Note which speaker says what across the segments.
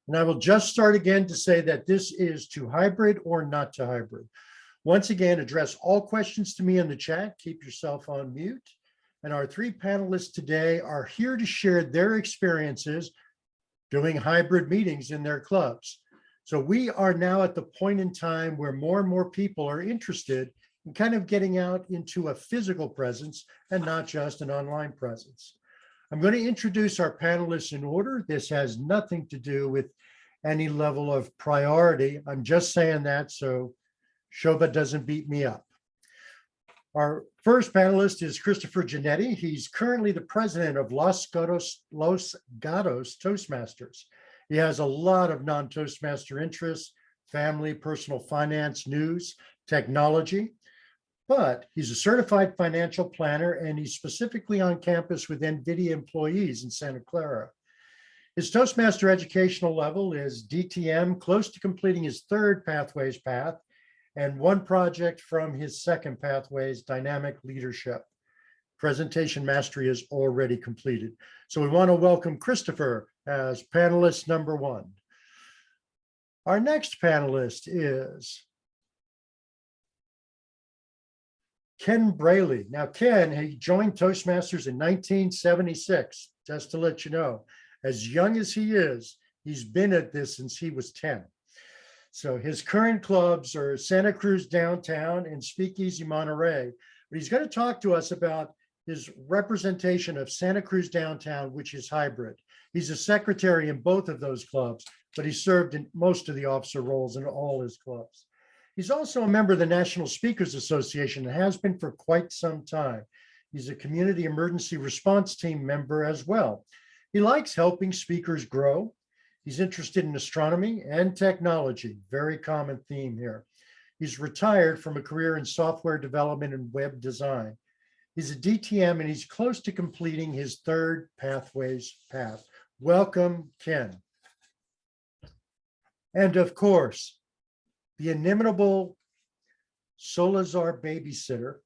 Speaker 1: And I will just start again to say that this is to hybrid or not to hybrid. Once again, address all questions to me in the chat. Keep yourself on mute. And our three panelists today are here to share their experiences doing hybrid meetings in their clubs. So we are now at the point in time where more and more people are interested in kind of getting out into a physical presence and not just an online presence. I'm going to introduce our panelists in order. This has nothing to do with any level of priority. I'm just saying that so Shobha doesn't beat me up. Our first panelist is Christopher Giannetti. He's currently the president of Los Gatos Toastmasters. He has a lot of non-Toastmaster interests: family, personal finance, news, technology. But he's a certified financial planner, and he's specifically on campus with NVIDIA employees in Santa Clara. His Toastmaster educational level is DTM, close to completing his third Pathways path, and one project from his second Pathways, Dynamic Leadership. Presentation mastery is already completed. So we want to welcome Christopher as panelist number one. Our next panelist is Ken Braley. Now, Ken, he joined Toastmasters in 1976, just to let you know. As young as he is, he's been at this since he was 10. So his current clubs are Santa Cruz Downtown and Speakeasy Monterey. But he's going to talk to us about his representation of Santa Cruz Downtown, which is hybrid. He's a secretary in both of those clubs, but he served in most of the officer roles in all his clubs. He's also a member of the National Speakers Association and has been for quite some time. He's a community emergency response team member as well. He likes helping speakers grow. He's interested in astronomy and technology, very common theme here. He's retired from a career in software development and web design. He's a DTM and he's close to completing his third Pathways path. Welcome, Ken. And of course, the inimitable Solarzar babysitter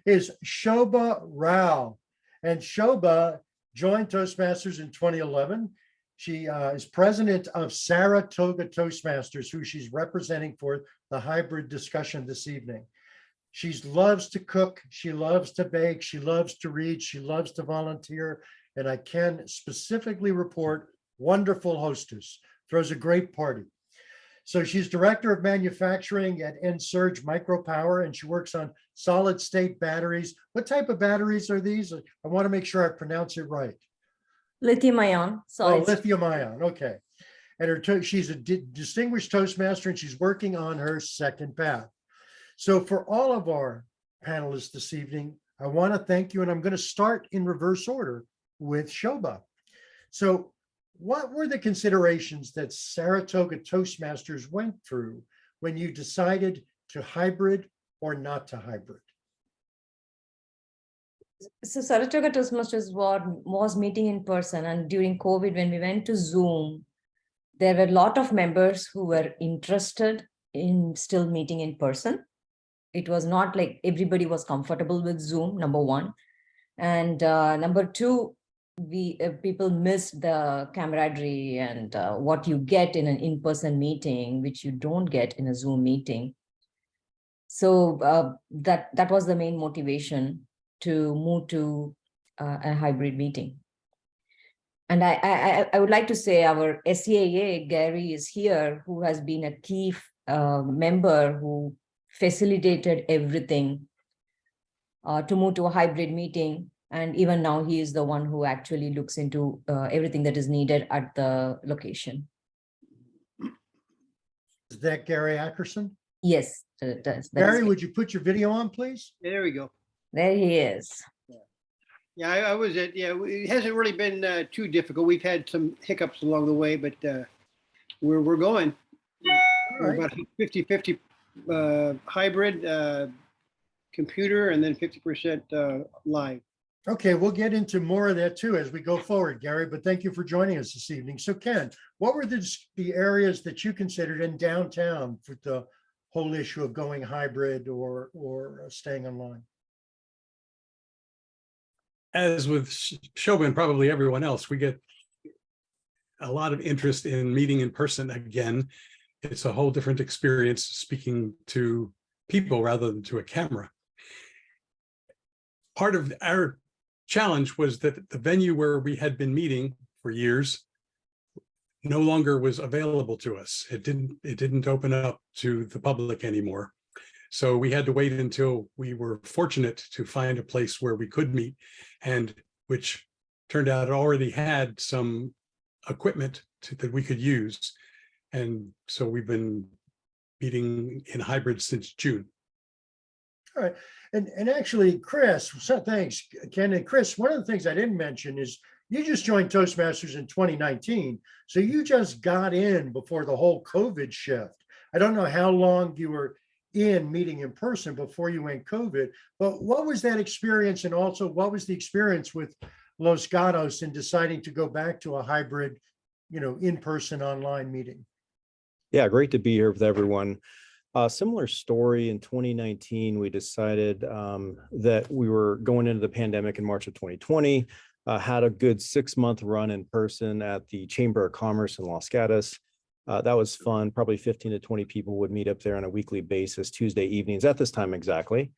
Speaker 1: is Shobha Rao. And Shobha joined Toastmasters in 2011. She is president of Saratoga Toastmasters, who she's representing for the hybrid discussion this evening. She loves to cook, she loves to bake, she loves to read, she loves to volunteer, and I can specifically report wonderful hostess, throws a great party. So she's director of manufacturing at Ensurge Micropower, and she works on solid state batteries. What type of batteries are these? I want to make sure I pronounce it right.
Speaker 2: Lithium ion.
Speaker 1: Oh, lithium ion. Okay. And she's a distinguished Toastmaster, and she's working on her second path. So for all of our panelists this evening, I want to thank you, and I'm going to start in reverse order with Shobha. So what were the considerations that Saratoga Toastmasters went through when you decided to hybrid or not to hybrid?
Speaker 2: So Saratoga Toastmasters was meeting in person, and during COVID, when we went to Zoom, there were a lot of members who were interested in still meeting in person. It was not like everybody was comfortable with Zoom, number one. And number two, people missed the camaraderie and what you get in an in-person meeting, which you don't get in a Zoom meeting. So that was the main motivation to move to a hybrid meeting. And I would like to say our SCAA, Gary, is here, who has been a key member who facilitated everything to move to a hybrid meeting. And even now, he is the one who actually looks into everything that is needed at the location.
Speaker 1: Is that Gary Ackerson?
Speaker 2: Yes, it does.
Speaker 1: Gary, would you put your video on, please?
Speaker 3: There we go.
Speaker 2: There he is.
Speaker 3: Yeah, I was at, yeah, it hasn't really been too difficult. We've had some hiccups along the way, but we're going. We're about 50-50 hybrid computer and then 50% live.
Speaker 1: Okay, we'll get into more of that too as we go forward, Gary, but thank you for joining us this evening. So Ken, what were the areas that you considered in downtown for the whole issue of going hybrid or staying online?
Speaker 4: As with Shobha and probably everyone else, we get a lot of interest in meeting in person again. It's a whole different experience speaking to people rather than to a camera. Part of our challenge was that the venue where we had been meeting for years no longer was available to us. It didn't open up to the public anymore. So we had to wait until we were fortunate to find a place where we could meet, and which turned out it already had some equipment that we could use. And so we've been meeting in hybrid since June.
Speaker 1: All right. And actually, Chris, so thanks, Ken. And Chris, one of the things I didn't mention is you just joined Toastmasters in 2019. So you just got in before the whole COVID shift. I don't know how long you were in meeting in person before you went COVID, but what was that experience? And also, what was the experience with Los Gatos in deciding to go back to a hybrid, in-person online meeting?
Speaker 5: Yeah, great to be here with everyone. Similar story in 2019, we decided that we were going into the pandemic in March of 2020, had a good 6-month run in person at the Chamber of Commerce in Los Gatos. That was fun. Probably 15 to 20 people would meet up there on a weekly basis, Tuesday evenings at this time exactly.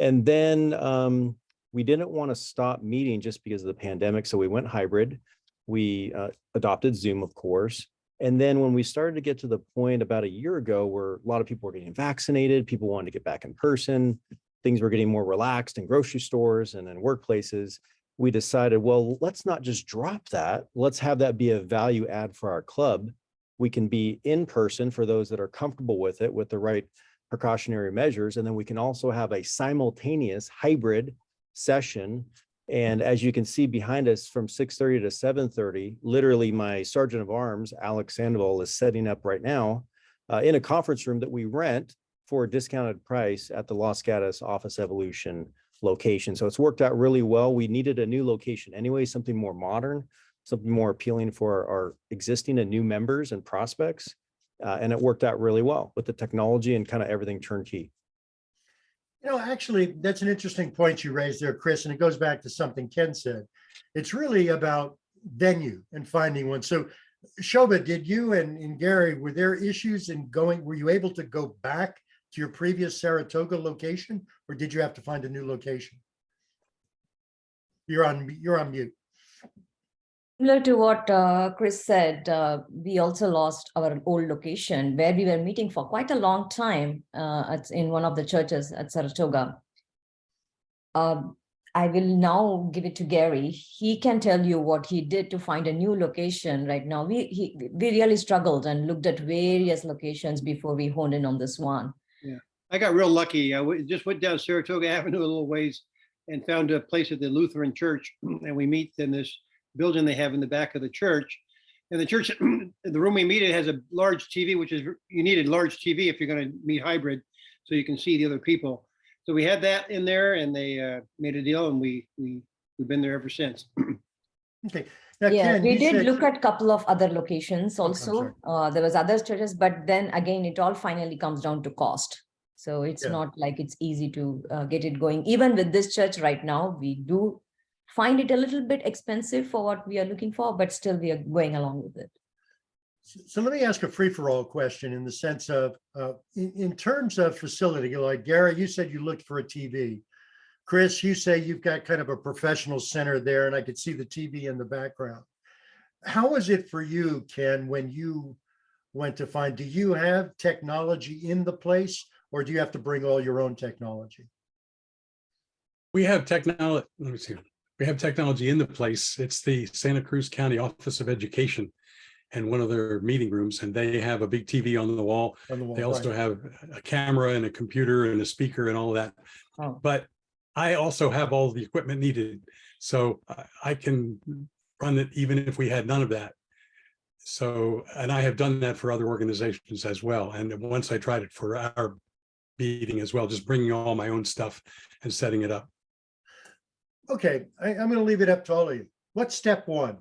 Speaker 5: And then we didn't want to stop meeting just because of the pandemic. So we went hybrid. We adopted Zoom, of course. And then when we started to get to the point about a year ago where a lot of people were getting vaccinated, people wanted to get back in person, things were getting more relaxed in grocery stores and in workplaces, we decided, well, let's not just drop that. Let's have that be a value add for our club. We can be in person for those that are comfortable with it, with the right precautionary measures. And then we can also have a simultaneous hybrid session. And as you can see behind us from 6:30 to 7:30, literally my Sergeant of Arms, Alex Sandoval, is setting up right now in a conference room that we rent for a discounted price at the Los Gatos Office Evolution location. So it's worked out really well. We needed a new location anyway, something more modern, something more appealing for our existing and new members and prospects. And it worked out really well with the technology and kind of everything turnkey.
Speaker 1: Actually, that's an interesting point you raised there, Chris, and it goes back to something Ken said. It's really about venue and finding one. So, Shobha, did you and Gary, were there issues in were you able to go back to your previous Saratoga location, or did you have to find a new location? You're on mute.
Speaker 2: Similar to what Chris said, we also lost our old location where we were meeting for quite a long time in one of the churches at Saratoga. I will now give it to Gary. He can tell you what he did to find a new location right now. We really struggled and looked at various locations before we honed in on this one.
Speaker 3: Yeah, I got real lucky. I just went down Saratoga Avenue a little ways and found a place at the Lutheran Church, and we meet in this building they have in the back of the church. And the church, the room we meet in has a large TV, which is, you need a large TV if you're going to meet hybrid, so you can see the other people. So we had that in there, and they made a deal, and we've been there ever since.
Speaker 1: Okay. Now,
Speaker 2: Yeah,
Speaker 1: Ken,
Speaker 2: we
Speaker 1: you
Speaker 2: did
Speaker 1: said-
Speaker 2: look at a couple of other locations also.
Speaker 1: sorry.
Speaker 2: There was other churches, but then again, it all finally comes down to cost. So it's
Speaker 1: Yeah.
Speaker 2: not like it's easy to get it going. Even with this church right now, we do find it a little bit expensive for what we are looking for, but still we are going along with it.
Speaker 1: So let me ask a free-for-all question in the sense of, in terms of facility, like Gary, you said you looked for a TV. Chris, you say you've got kind of a professional center there, and I could see the TV in the background. How was it for you, Ken, when you went to find, do you have technology in the place, or do you have to bring all your own technology?
Speaker 4: We have technology. Let me see. We have technology in the place. It's the Santa Cruz County Office of Education and one of their meeting rooms, and they have a big TV on the wall. They also have a camera and a computer and a speaker and all of that.
Speaker 2: Oh.
Speaker 4: But I also have all the equipment needed, so I can run it even if we had none of that. So, and I have done that for other organizations as well. And once I tried it for our meeting as well, just bringing all my own stuff and setting it up.
Speaker 1: Okay, I'm going to leave it up to all of you. What's step one?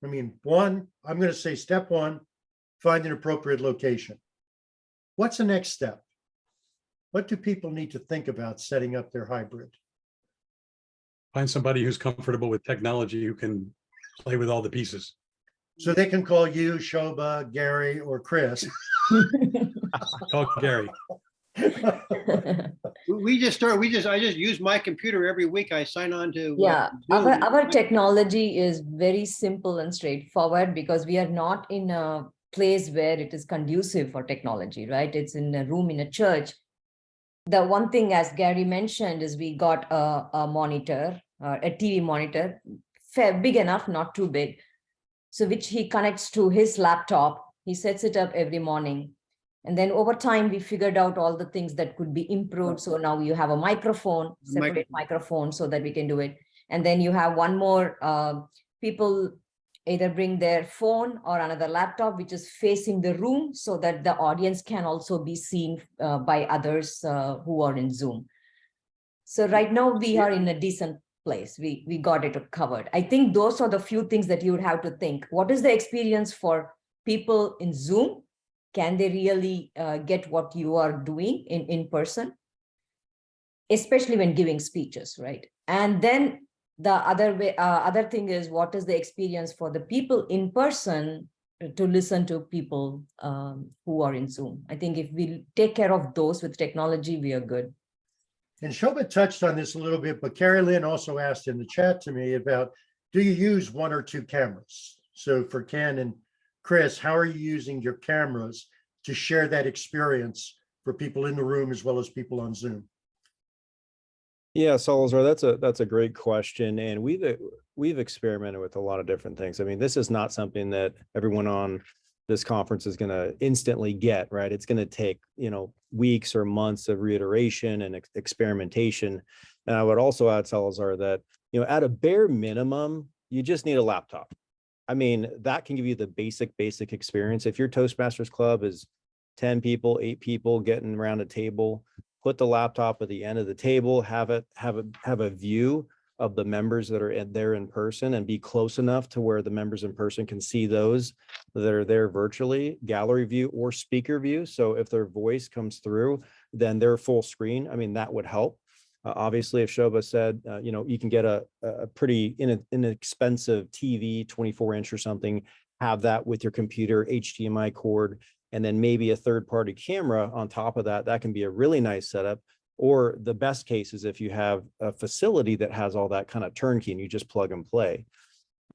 Speaker 1: I'm going to say step one, find an appropriate location. What's the next step? What do people need to think about setting up their hybrid?
Speaker 4: Find somebody who's comfortable with technology, who can play with all the pieces.
Speaker 1: So they can call you Shoba, Gary, or Chris.
Speaker 4: Call Gary.
Speaker 3: I just use my computer every week. I sign on to.
Speaker 2: Yeah,
Speaker 3: Zoom.
Speaker 2: our technology is very simple and straightforward because we are not in a place where it is conducive for technology, right? It's in a room in a church. The one thing, as Gary mentioned, is we got a monitor, a TV monitor, big enough, not too big. So which he connects to his laptop. He sets it up every morning. And then over time, we figured out all the things that could be improved. So now you have a microphone, separate microphone so that we can do it. And then you have one more, people either bring their phone or another laptop, which is facing the room so that the audience can also be seen by others who are in Zoom. So right now we are in a decent place. We got it covered. I think those are the few things that you would have to think. What is the experience for people in Zoom? Can they really get what you are doing in person? Especially when giving speeches, right? And then the other thing is, what is the experience for the people in person to listen to people who are in Zoom? I think if we take care of those with technology, we are good.
Speaker 1: And Shoba touched on this a little bit, but Carrie Lynn also asked in the chat to me about, do you use one or two cameras? So for Ken and Chris, how are you using your cameras to share that experience for people in the room as well as people on Zoom?
Speaker 5: Yeah, Solarzar, that's a great question, and we've experimented with a lot of different things. I mean, this is not something that everyone on this conference is going to instantly get, right? It's going to take, weeks or months of reiteration and experimentation. And I would also add, Solarzar, that, at a bare minimum, you just need a laptop. I mean, that can give you the basic experience. If your Toastmasters club is 10 people, 8 people getting around a table, put the laptop at the end of the table, have a view of the members that are there in person, and be close enough to where the members in person can see those that are there virtually, gallery view or speaker view. So if their voice comes through, then they're full screen. I mean, that would help. Obviously, if Shoba said, you can get a pretty inexpensive TV, 24-inch or something, have that with your computer, HDMI cord, and then maybe a third-party camera on top of that, that can be a really nice setup. Or the best case is if you have a facility that has all that kind of turnkey and you just plug and play.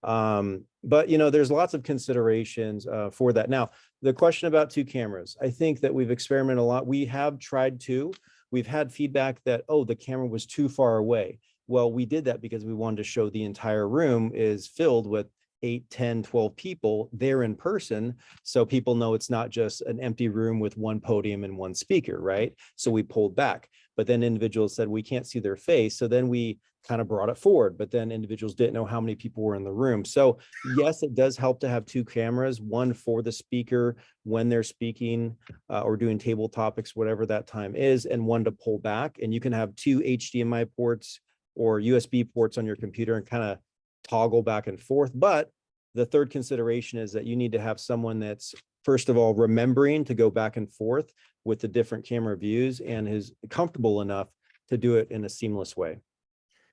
Speaker 5: But there's lots of considerations for that. Now, the question about 2 cameras, I think that we've experimented a lot. We have tried 2. We've had feedback that, the camera was too far away. Well, we did that because we wanted to show the entire room is filled with 8, 10, 12 people there in person. So people know it's not just an empty room with one podium and one speaker, right? So we pulled back, but then individuals said we can't see their face. So then we kind of brought it forward, but then individuals didn't know how many people were in the room. So yes, it does help to have 2 cameras, one for the speaker when they're speaking or doing table topics, whatever that time is, and one to pull back. And you can have 2 HDMI ports or USB ports on your computer and kind of toggle back and forth. But the third consideration is that you need to have someone that's, first of all, remembering to go back and forth with the different camera views and is comfortable enough to do it in a seamless way.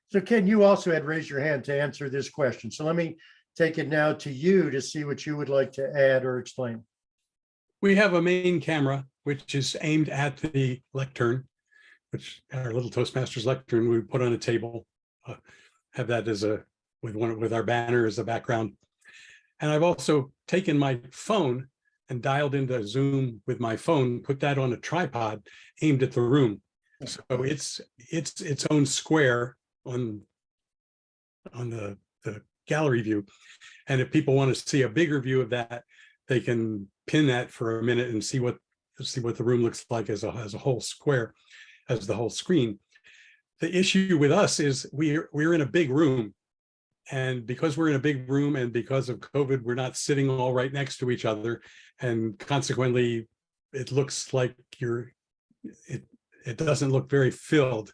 Speaker 1: So Ken, you also had raised your hand to answer this question. So let me take it now to you to see what you would like to add or explain.
Speaker 4: We have a main camera, which is aimed at the lectern, which our little Toastmasters lectern we put on a table, have that as with our banner as a background. And I've also taken my phone and dialed into Zoom with my phone, put that on a tripod aimed at the room. So it's its own square on the gallery view. And if people want to see a bigger view of that, they can pin that for a minute and see what the room looks like as a whole square, as the whole screen. The issue with us is we're in a big room. And because we're in a big room and because of COVID, we're not sitting all right next to each other. And consequently, it looks like it doesn't look very filled,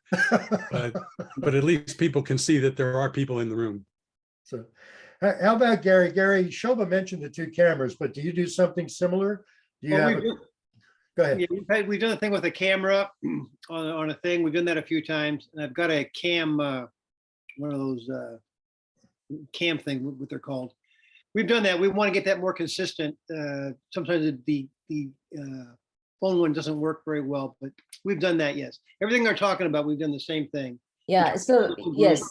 Speaker 4: but at least people can see that there are people in the room.
Speaker 1: So how about Gary? Gary, Shoba mentioned the 2 cameras, but do you do something similar? Do you go ahead.
Speaker 3: Yeah, we've done a thing with a camera on a thing. We've done that a few times. And I've got a cam, one of those cam thing, what they're called. we've done that. We want to get that more consistent. Sometimes the phone one doesn't work very well, but we've done that. Yes, everything they're talking about, we've done the same thing.
Speaker 2: Yeah, so yes,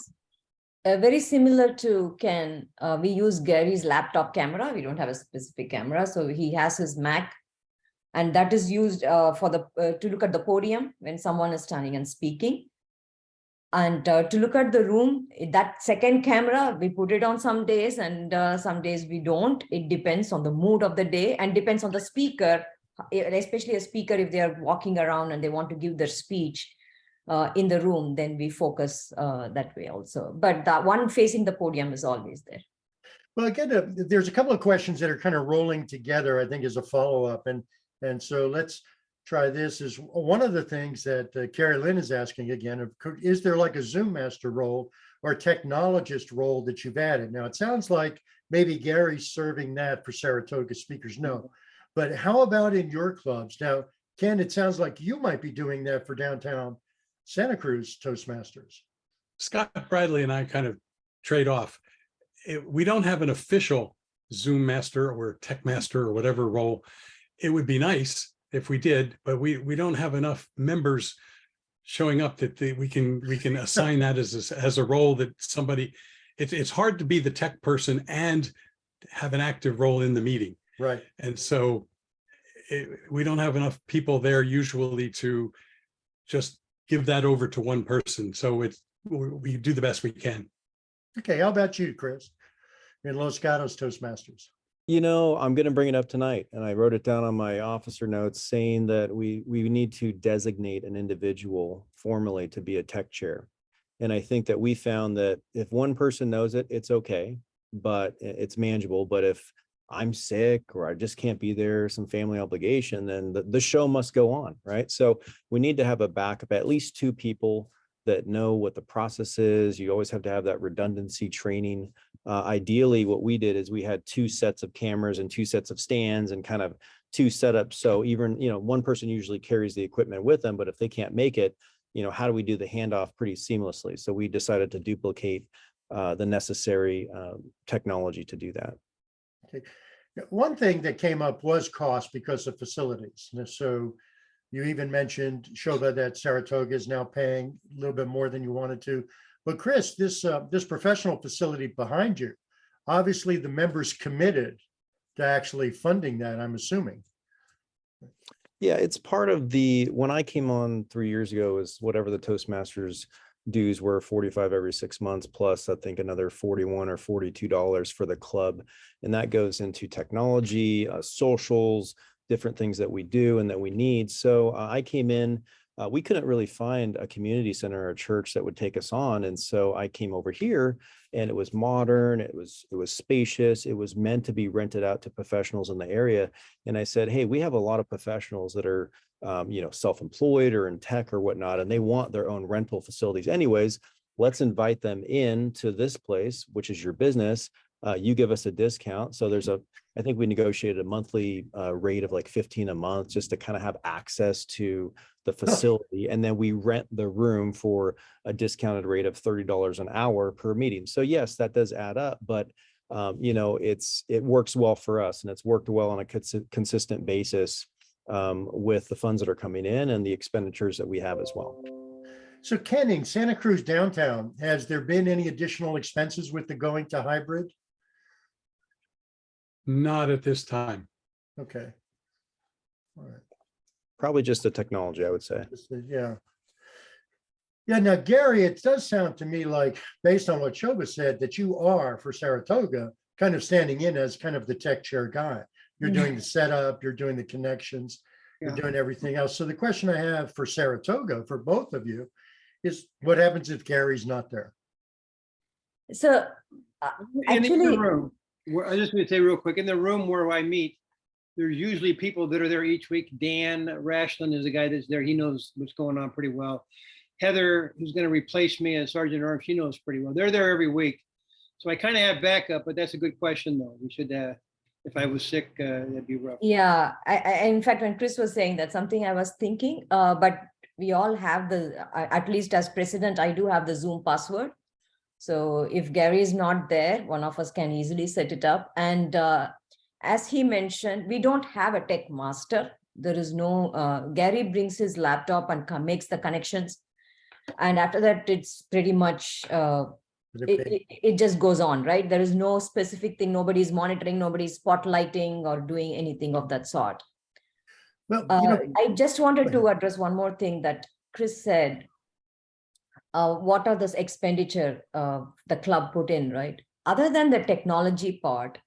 Speaker 2: very similar to Ken, we use Gary's laptop camera. We don't have a specific camera, so he has his Mac, and that is used for the to look at the podium when someone is standing and speaking. And to look at the room, that second camera, we put it on some days and some days we don't. It depends on the mood of the day and depends on the speaker, especially a speaker, if they are walking around and they want to give their speech in the room, then we focus that way also. But the one facing the podium is always there.
Speaker 1: Well, again, there's a couple of questions that are kind of rolling together, I think, as a follow-up. And so let's try this. Is one of the things that Carrie Lynn is asking again, is there like a Zoom master role or technologist role that you've added? Now, it sounds like maybe Gary's serving that for Saratoga speakers. No, but how about in your clubs? Now, Ken, it sounds like you might be doing that for downtown Santa Cruz Toastmasters.
Speaker 4: Scott Bradley and I kind of trade off. We don't have an official Zoom master or tech master or whatever role. It would be nice if we did, but we don't have enough members showing up that we can assign that as a role that somebody. It's hard to be the tech person and have an active role in the meeting.
Speaker 1: Right.
Speaker 4: And so we don't have enough people there usually to just give that over to one person. So we do the best we can.
Speaker 1: Okay, how about you, Chris? In Los Gatos Toastmasters.
Speaker 5: You know, I'm going to bring it up tonight, and I wrote it down on my officer notes saying that we need to designate an individual formally to be a tech chair. And I think that we found that if one person knows it, it's okay, but it's manageable. But if I'm sick or I just can't be there, some family obligation, then the show must go on, right? So we need to have a backup, at least two people that know what the process is. You always have to have that redundancy training. Ideally, what we did is we had two sets of cameras and two sets of stands and kind of two setups. So even, one person usually carries the equipment with them, but if they can't make it, how do we do the handoff pretty seamlessly? So we decided to duplicate the necessary technology to do that.
Speaker 1: Okay. One thing that came up was cost because of facilities. So you even mentioned, Shobha, that Saratoga is now paying a little bit more than you wanted to. But Chris, this professional facility behind you, obviously the members committed to actually funding that, I'm assuming.
Speaker 5: Yeah, it's part of when I came on 3 years ago, is whatever the Toastmasters dues were, 45 every 6 months, plus I think another $41 or $42 for the club. And that goes into technology, socials, different things that we do and that we need. So I came in, we couldn't really find a community center or a church that would take us on. And so I came over here, and it was modern, it was spacious, it was meant to be rented out to professionals in the area. And I said, hey, we have a lot of professionals that are self-employed or in tech or whatnot, and they want their own rental facilities anyways. Let's invite them in to this place, which is your business. You give us a discount. So I think we negotiated a monthly rate of like $15 a month just to kind of have access to the facility. And then we rent the room for a discounted rate of $30 an hour per meeting. So yes, that does add up, but it works well for us, and it's worked well on a consistent basis with the funds that are coming in and the expenditures that we have as well.
Speaker 1: So Kenning, Santa Cruz downtown, has there been any additional expenses with the going to hybrid?
Speaker 4: Not at this time.
Speaker 1: Okay. All right.
Speaker 5: Probably just the technology, I would say.
Speaker 1: Yeah. Yeah. Now, Gary, it does sound to me like, based on what Shobha said, that you are, for Saratoga, kind of standing in as kind of the tech chair guy. You're doing the setup, you're doing the connections, you're doing everything else. So the question I have for Saratoga, for both of you, is what happens if Gary's not there?
Speaker 2: So
Speaker 3: In the
Speaker 2: actually,
Speaker 3: room, I just want to say real quick, in the room where I meet, there's usually people that are there each week. Dan Rashland is the guy that's there. He knows what's going on pretty well. Heather, who's going to replace me as Sergeant Arms, she knows pretty well. They're there every week. So I kind of have backup, but that's a good question though. We should, if I was sick, that'd be rough.
Speaker 2: yeah, I in fact, when Chris was saying that, something I was thinking, but we all have at least as president, I do have the Zoom password. So if Gary is not there, one of us can easily set it up. And as he mentioned, we don't have a tech master. There is no, Gary brings his laptop and makes the connections. And after that, it's pretty much, it just goes on, right? There is no specific thing. Nobody's monitoring, nobody's spotlighting or doing anything of that sort.
Speaker 1: Well,
Speaker 2: I just wanted to address one more thing that Chris said. What are this expenditure the club put in, right? Other than the technology part,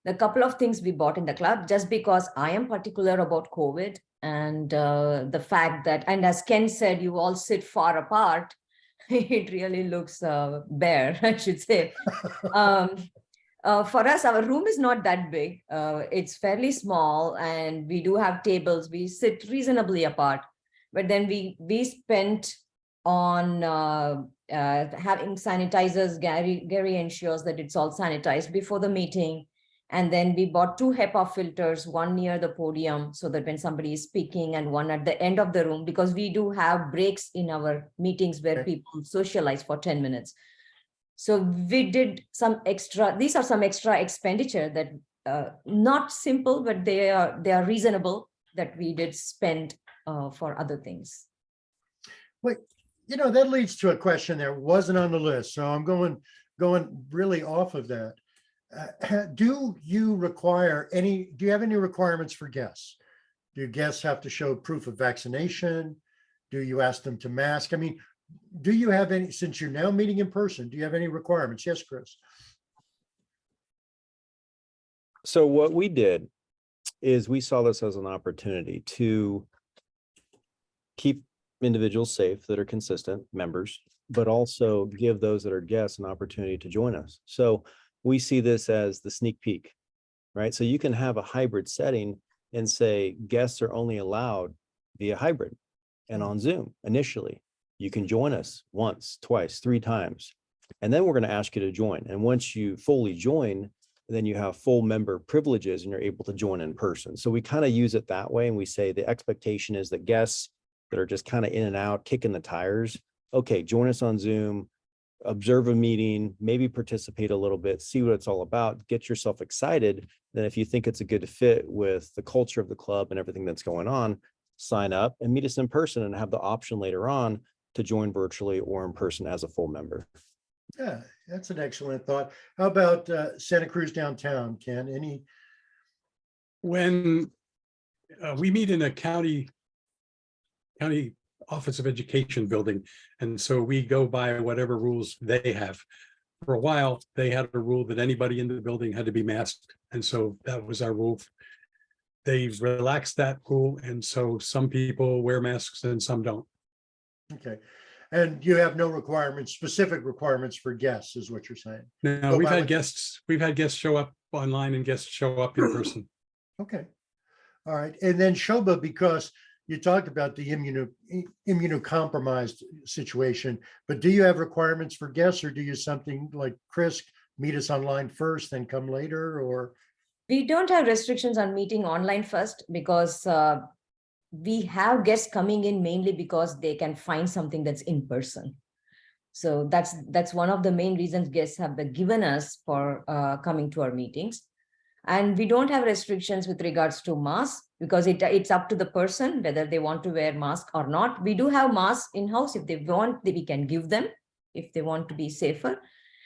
Speaker 2: the couple of things we bought in the club, just because I am particular about COVID and the fact that, and as Ken said, you all sit far apart, it really looks bare, I should say. For us, our room is not that big. It's fairly small and we do have tables. We sit reasonably apart, but then we spent on having sanitizers. Gary ensures that it's all sanitized before the meeting. And then we bought 2 HEPA filters, one near the podium so that when somebody is speaking and one at the end of the room, because we do have breaks in our meetings where people socialize for 10 minutes. So we did some extra, these are some extra expenditure that not simple, but they are reasonable that we did spend for other things.
Speaker 1: Wait, that leads to a question that wasn't on the list. So I'm going really off of that. Do you have any requirements for guests? Do guests have to show proof of vaccination? Do you ask them to mask? I mean, do you have any, since you're now meeting in person, do you have any requirements? Yes, Chris.
Speaker 5: So what we did is we saw this as an opportunity to keep individuals safe that are consistent members, but also give those that are guests an opportunity to join us. So we see this as the sneak peek, right? So you can have a hybrid setting and say guests are only allowed via hybrid and on Zoom initially. You can join us once, twice, 3 times, and then we're going to ask you to join. And once you fully join, then you have full member privileges and you're able to join in person. So we kind of use it that way. And we say the expectation is that guests that are just kind of in and out, kicking the tires, okay, join us on Zoom, observe a meeting, maybe participate a little bit, see what it's all about, get yourself excited. Then if you think it's a good fit with the culture of the club and everything that's going on, sign up and meet us in person and have the option later on to join virtually or in person as a full member.
Speaker 1: Yeah, that's an excellent thought. How about Santa Cruz downtown, Ken?
Speaker 4: When we meet in a county Office of Education building, and so we go by whatever rules they have. For a while, they had a rule that anybody in the building had to be masked, and so that was our rule. They've relaxed that rule, and so some people wear masks and some don't.
Speaker 1: Okay. And you have no specific requirements for guests, is what you're saying?
Speaker 4: No, we've had guests show up online and guests show up in person.
Speaker 1: Okay. All right. And then Shobha, because you talked about the immunocompromised situation, but do you have requirements for guests, or do you something like Chris, meet us online first, then come later, or?
Speaker 2: We don't have restrictions on meeting online first because we have guests coming in mainly because they can find something that's in person. So that's one of the main reasons guests have given us for coming to our meetings. And we don't have restrictions with regards to masks because it's up to the person whether they want to wear mask or not. We do have masks in-house. If they want, we can give them if they want to be safer.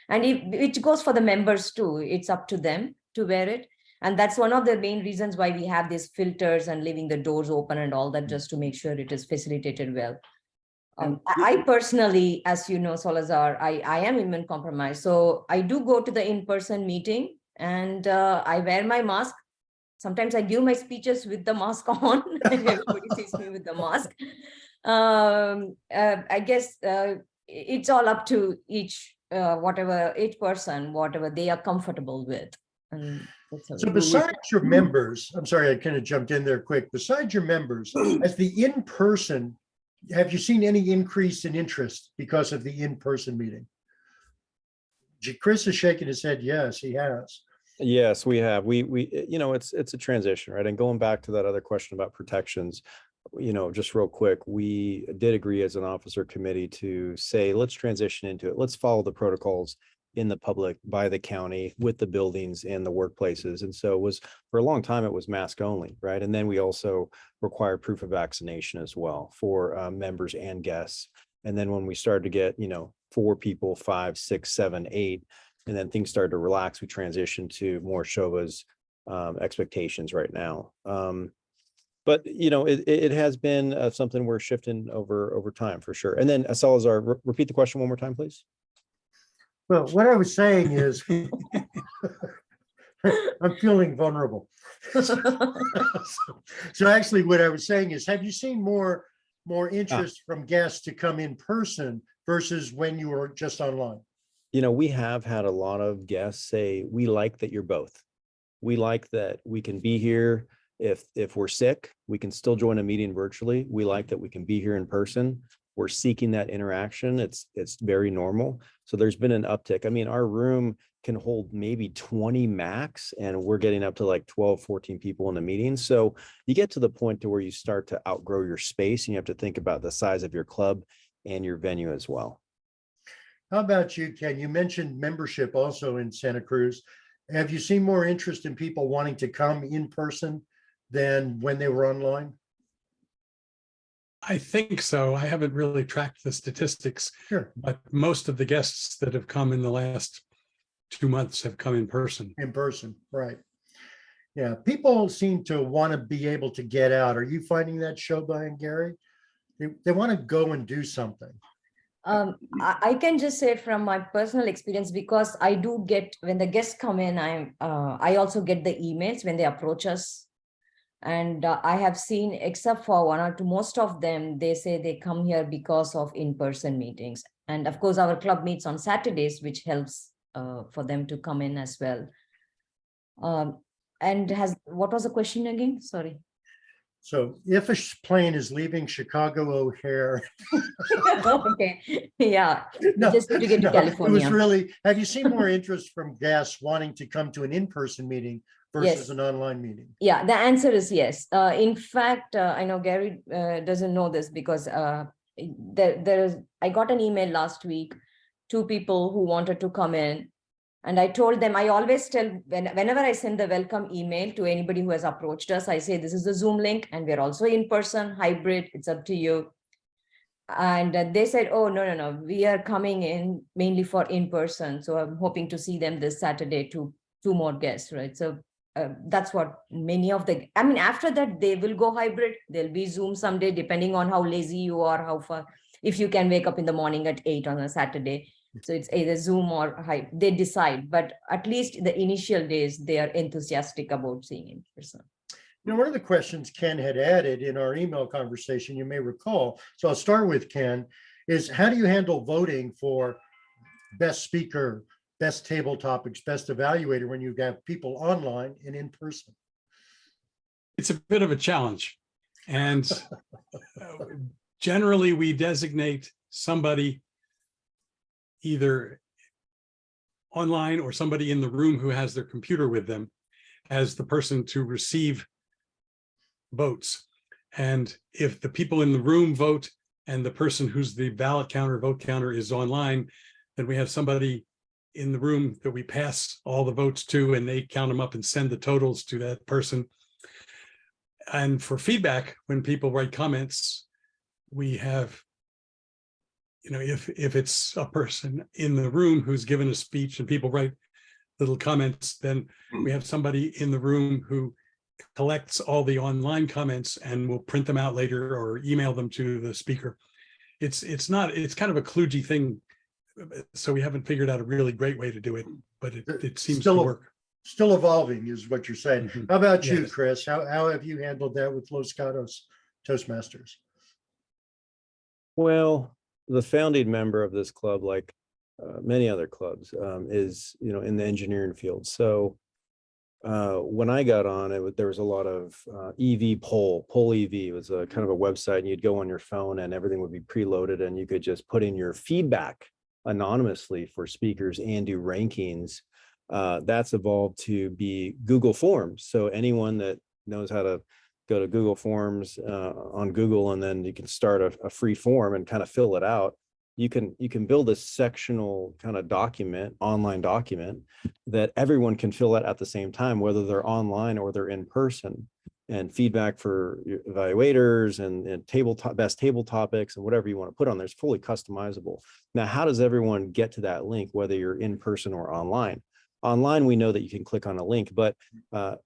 Speaker 2: And it goes for the members too. It's up to them to wear it. And that's one of the main reasons why we have these filters and leaving the doors open and all that, just to make sure it is facilitated well. I personally, as you know, Solarzar, I am immune compromised. So I do go to the in-person meeting and I wear my mask. Sometimes I give my speeches with the mask on. Everybody sees me with the mask. I guess it's all up to each person, whatever they are comfortable with. And
Speaker 1: so besides your members, I'm sorry, I kind of jumped in there quick. Besides your members, as the in-person, have you seen any increase in interest because of the in-person meeting? Chris is shaking his head. Yes, he has.
Speaker 5: Yes, we have. We it's a transition, right? And going back to that other question about protections, just real quick, we did agree as an officer committee to say, let's transition into it. Let's follow the protocols in the public by the county with the buildings and the workplaces. And so it was, for a long time, it was mask only, right? And then we also required proof of vaccination as well for members and guests. And then when we started to get, 4 people, 5, 6, 7, 8, and then things started to relax, we transitioned to more Shova's expectations right now. But it has been something we're shifting over time for sure. And then Salazar, repeat the question one more time, please.
Speaker 1: Well, what I was saying is, I'm feeling vulnerable. So actually, what I was saying is, have you seen more interest from guests to come in person versus when you were just online?
Speaker 5: We have had a lot of guests say, we like that you're both. We like that we can be here. If we're sick, we can still join a meeting virtually. We like that we can be here in person. We're seeking that interaction. It's very normal. So there's been an uptick. I mean, our room can hold maybe 20 max, and we're getting up to like 12, 14 people in a meeting. So you get to the point to where you start to outgrow your space, and you have to think about the size of your club and your venue as well.
Speaker 1: How about you, Ken? You mentioned membership also in Santa Cruz. Have you seen more interest in people wanting to come in person than when they were online?
Speaker 4: I think so. I haven't really tracked the statistics,
Speaker 1: Sure.
Speaker 4: but most of the guests that have come in the last 2 months have come in person.
Speaker 1: In person, right. Yeah, people seem to want to be able to get out. Are you finding that, Shobha and Gary? They want to go and do something.
Speaker 2: I can just say from my personal experience, because I do get, when the guests come in, I also get the emails when they approach us. And I have seen, except for 1 or 2, most of them, they say they come here because of in-person meetings. And of course, our club meets on Saturdays, which helps for them to come in as well. And what was the question again? Sorry.
Speaker 1: So if a plane is leaving Chicago O'Hare.
Speaker 2: Okay, yeah,
Speaker 1: No,
Speaker 2: just need to get to
Speaker 1: no,
Speaker 2: California.
Speaker 1: It was really, have you seen more interest from guests wanting to come to an in-person meeting versus
Speaker 2: Yes.
Speaker 1: an online meeting?
Speaker 2: Yeah, the answer is yes. In fact, I know Gary doesn't know this because I got an email last week, 2 people who wanted to come in. And I told them, I always tell, whenever I send the welcome email to anybody who has approached us, I say, this is the Zoom link and we're also in person, hybrid, it's up to you. And they said, oh, no, we are coming in mainly for in person. So I'm hoping to see them this Saturday, 2 more guests, right? So that's what many of after that, they will go hybrid. There'll be Zoom someday, depending on how lazy you are, how far, if you can wake up in the morning at 8 on a Saturday. So it's either Zoom or hybrid, they decide. But at least the initial days, they are enthusiastic about seeing in person.
Speaker 1: One of the questions Ken had added in our email conversation, you may recall, so I'll start with Ken, is how do you handle voting for best speaker, best table topics, best evaluator when you have people online and in person?
Speaker 4: It's a bit of a challenge. And generally we designate somebody either online or somebody in the room who has their computer with them as the person to receive votes. And if the people in the room vote and the person who's the ballot counter, vote counter is online, then we have somebody in the room that we pass all the votes to, and they count them up and send the totals to that person. And for feedback, when people write comments, we have, if it's a person in the room who's given a speech and people write little comments, then we have somebody in the room who collects all the online comments and will print them out later or email them to the speaker. It's kind of a kludgy thing. So we haven't figured out a really great way to do it, but it seems to work.
Speaker 1: Still evolving is what you're saying.
Speaker 4: Mm-hmm.
Speaker 1: How about you,
Speaker 4: Yes.
Speaker 1: Chris? How have you handled that with Los Gatos Toastmasters?
Speaker 5: Well, the founding member of this club, like many other clubs, is in the engineering field. So when I got on, there was a lot of EV poll EV. It was a kind of a website, and you'd go on your phone and everything would be preloaded, and you could just put in your feedback anonymously for speakers and do rankings. That's evolved to be Google Forms. So anyone that knows how to go to Google Forms on Google, and then you can start a free form and kind of fill it out. You can build a sectional kind of document, online document that everyone can fill out at the same time, whether they're online or they're in person, and feedback for your evaluators and best table topics and whatever you want to put on there is fully customizable. Now, how does everyone get to that link, whether you're in person or online? Online, we know that you can click on a link, but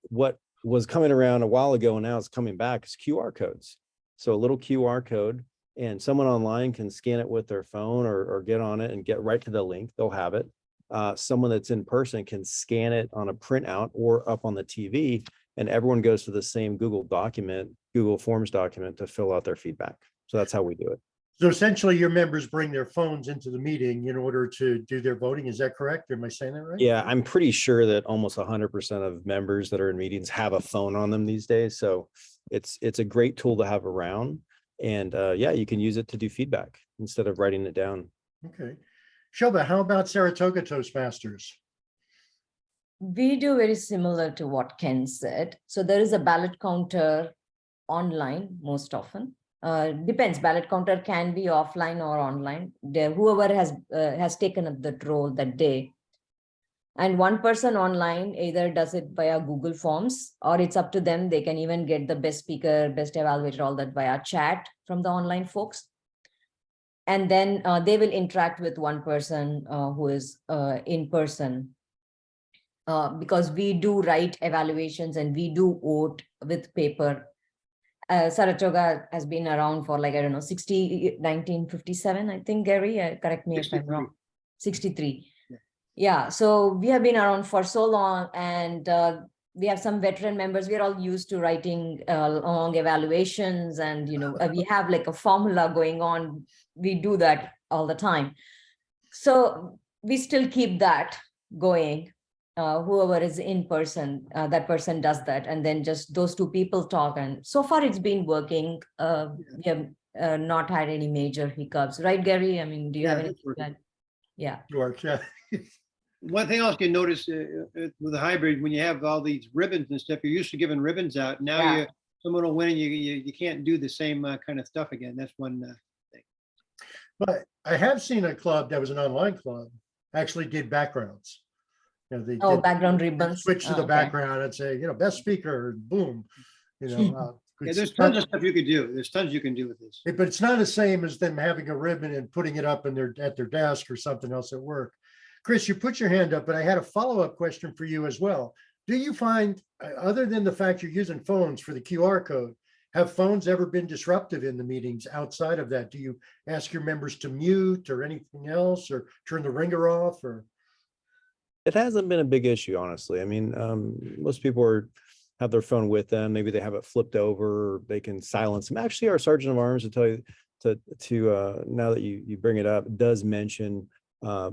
Speaker 5: what was coming around a while ago and now it's coming back is QR codes. So a little QR code, and someone online can scan it with their phone or get on it and get right to the link. They'll have it. Someone that's in person can scan it on a printout or up on the TV, and everyone goes to the same Google Forms document to fill out their feedback. So that's how we do it.
Speaker 1: So essentially your members bring their phones into the meeting in order to do their voting. Is that correct? Am I saying that right?
Speaker 5: Yeah, I'm pretty sure that almost 100% of members that are in meetings have a phone on them these days. So it's a great tool to have around. And yeah, you can use it to do feedback instead of writing it down.
Speaker 1: Okay. Shobha, how about Saratoga Toastmasters?
Speaker 2: We do very similar to what Ken said. So there is a ballot counter online most often. Depends, ballot counter can be offline or online. Whoever has taken up that role that day. And one person online either does it via Google Forms, or it's up to them. They can even get the best speaker, best evaluator, all that via chat from the online folks. And then they will interact with one person who is in person. Because we do write evaluations and we do vote with paper. Saratoga has been around for 1957, I think, Gary, correct me if I'm wrong. 63. Yeah, so we have been around for so long, and we have some veteran members. We're all used to writing long evaluations, and we have a formula going on. We do that all the time. So we still keep that going. Whoever is in person, that person does that, and then just those two people talk. And so far it's been working. We have not had any major hiccups, right, Gary? I mean, do you have anything? Yeah.
Speaker 1: Works, yeah.
Speaker 3: One thing else you notice with the hybrid, when you have all these ribbons and stuff, you're used to giving ribbons out. Now someone will win and you can't do the same kind of stuff again. That's one thing.
Speaker 1: But I have seen a club that was an online club actually did backgrounds. They did
Speaker 2: background ribbons.
Speaker 1: Switch to the background and say, best speaker, boom.
Speaker 3: Yeah, there's tons of stuff you could do. There's tons you can do with this.
Speaker 1: But it's not the same as them having a ribbon and putting it up at their desk or something else at work. Chris, you put your hand up, but I had a follow-up question for you as well. Do you find, other than the fact you're using phones for the QR code, have phones ever been disruptive in the meetings outside of that? Do you ask your members to mute or anything else, or turn the ringer off? Or
Speaker 5: it hasn't been a big issue, honestly. I mean, most people have their phone with them. Maybe they have it flipped over, or they can silence them. Actually, our Sergeant of Arms, to tell you, now that you bring it up, does mention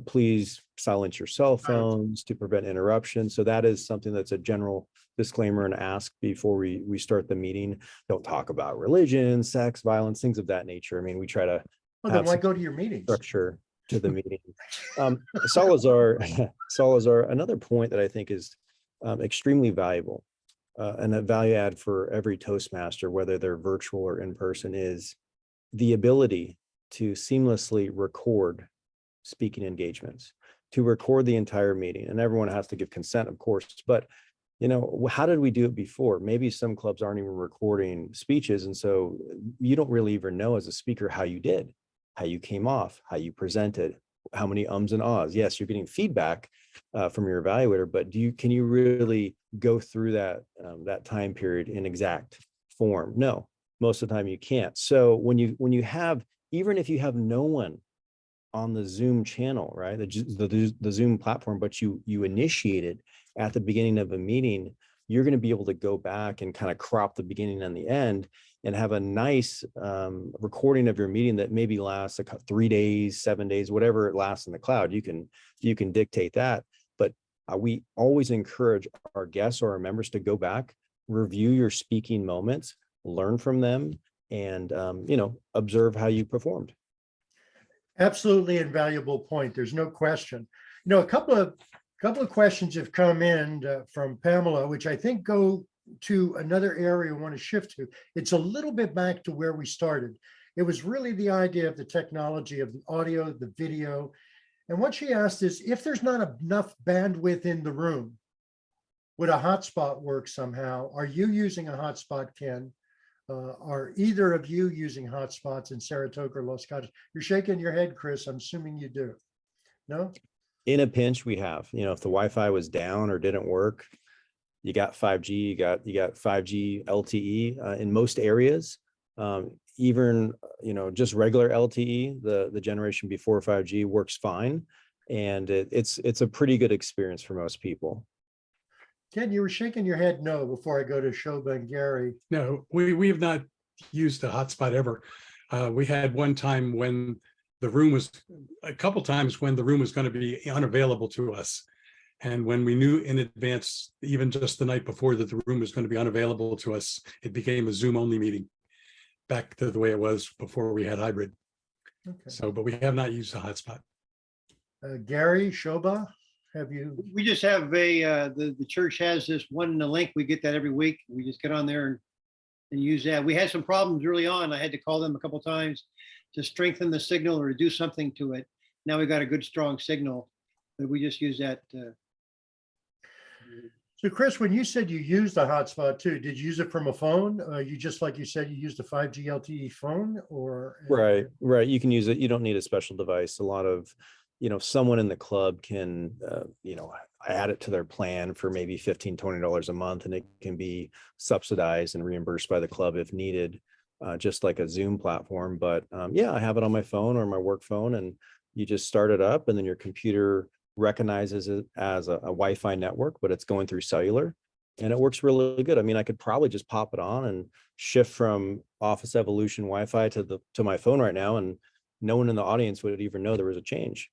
Speaker 5: please silence your cell phones to prevent interruption. So that is something that's a general disclaimer and ask before we start the meeting. Don't talk about religion, sex, violence, things of that nature. I mean, we try to
Speaker 1: then why go to your meetings?
Speaker 5: Structure to the meeting. Solarzar, another point that I think is extremely valuable and a value add for every Toastmaster, whether they're virtual or in person, is the ability to seamlessly record speaking engagements, to record the entire meeting. And everyone has to give consent, of course, but how did we do it before? Maybe some clubs aren't even recording speeches, and so you don't really even know as a speaker how you did, how you came off, how you presented, how many ums and ahs. Yes, you're getting feedback from your evaluator, but can you really go through that time period in exact form? No, most of the time you can't. So when you have, even if you have no one on the Zoom channel, right, the Zoom platform, but you initiated at the beginning of a meeting, you're going to be able to go back and kind of crop the beginning and the end and have a nice recording of your meeting that maybe lasts 3 days, 7 days, whatever it lasts in the cloud. You can dictate that. But we always encourage our guests or our members to go back, review your speaking moments, learn from them, and observe how you performed.
Speaker 1: Absolutely invaluable point. There's no question. A couple of questions have come in from Pamela, which I think go to another area I want to shift to. It's a little bit back to where we started. It was really the idea of the technology of the audio, the video. And what she asked is, if there's not enough bandwidth in the room, would a hotspot work somehow? Are you using a hotspot, Ken? Are either of you using hotspots in Saratoga or Los Gatos? You're shaking your head, Chris. I'm assuming you do. No?
Speaker 5: In a pinch, we have, if the Wi-Fi was down or didn't work, you got 5G, you got 5G LTE in most areas. Even, just regular LTE, the generation before 5G works fine. And it's a pretty good experience for most people.
Speaker 1: Ken, you were shaking your head no before I go to Shobha and Gary.
Speaker 4: No, we have not used a hotspot ever. We had one time when a couple times when the room was going to be unavailable to us. And when we knew in advance, even just the night before, that the room was going to be unavailable to us, it became a Zoom only meeting, back to the way it was before we had hybrid.
Speaker 1: Okay.
Speaker 4: So, but we have not used a hotspot.
Speaker 1: Gary, Shobha, have you?
Speaker 3: We just have the church has this one link. We get that every week. We just get on there and use that. We had some problems early on. I had to call them a couple times to strengthen the signal or to do something to it. Now we got a good, strong signal, but we just use that.
Speaker 1: So Chris, when you said you used a hotspot too, did you use it from a phone? You just, like you said, you used a 5G LTE phone or?
Speaker 5: Right. You can use it. You don't need a special device. A lot of, someone in the club can, add it to their plan for maybe $15, $20 a month, and it can be subsidized and reimbursed by the club if needed, just like a Zoom platform. But yeah, I have it on my phone or my work phone, and you just start it up, and then your computer recognizes it as a Wi-Fi network, but it's going through cellular, and it works really good. I mean, I could probably just pop it on and shift from Office Evolution Wi-Fi to my phone right now, and no one in the audience would even know there was a change.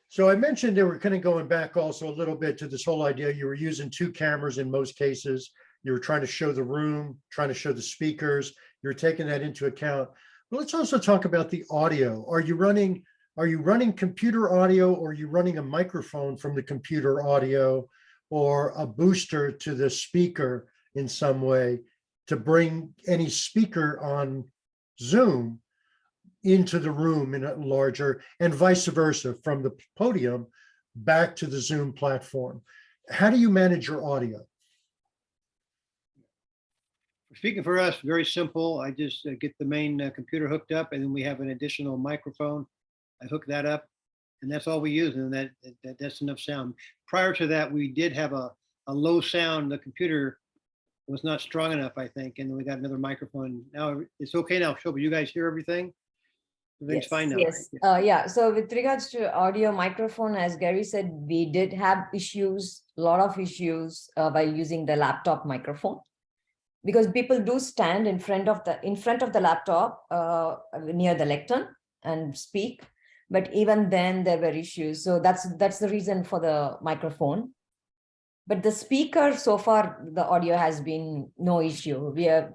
Speaker 1: So I mentioned they were kind of going back also a little bit to this whole idea. You were using 2 cameras in most cases. You were trying to show the room, trying to show the speakers. You're taking that into account. But let's also talk about the audio. Are you running computer audio, or are you running a microphone from the computer audio, or a booster to the speaker in some way to bring any speaker on Zoom into the room in a larger, and vice versa, from the podium back to the Zoom platform? How do you manage your audio?
Speaker 3: Speaking for us, very simple. I just get the main computer hooked up, and then we have an additional microphone. I hook that up, and that's all we use, and that's enough sound. Prior to that, we did have a low sound. The computer was not strong enough, I think, and then we got another microphone. Now it's okay now. Shobha, you guys hear everything? Everything's fine now.
Speaker 2: Yes.
Speaker 3: Right?
Speaker 2: Yeah. So with regards to audio microphone, as Gary said, we did have issues, a lot of issues while using the laptop microphone, because people do stand in front of the laptop near the lectern and speak. But even then there were issues. So that's the reason for the microphone. But the speaker, so far, the audio has been no issue. We have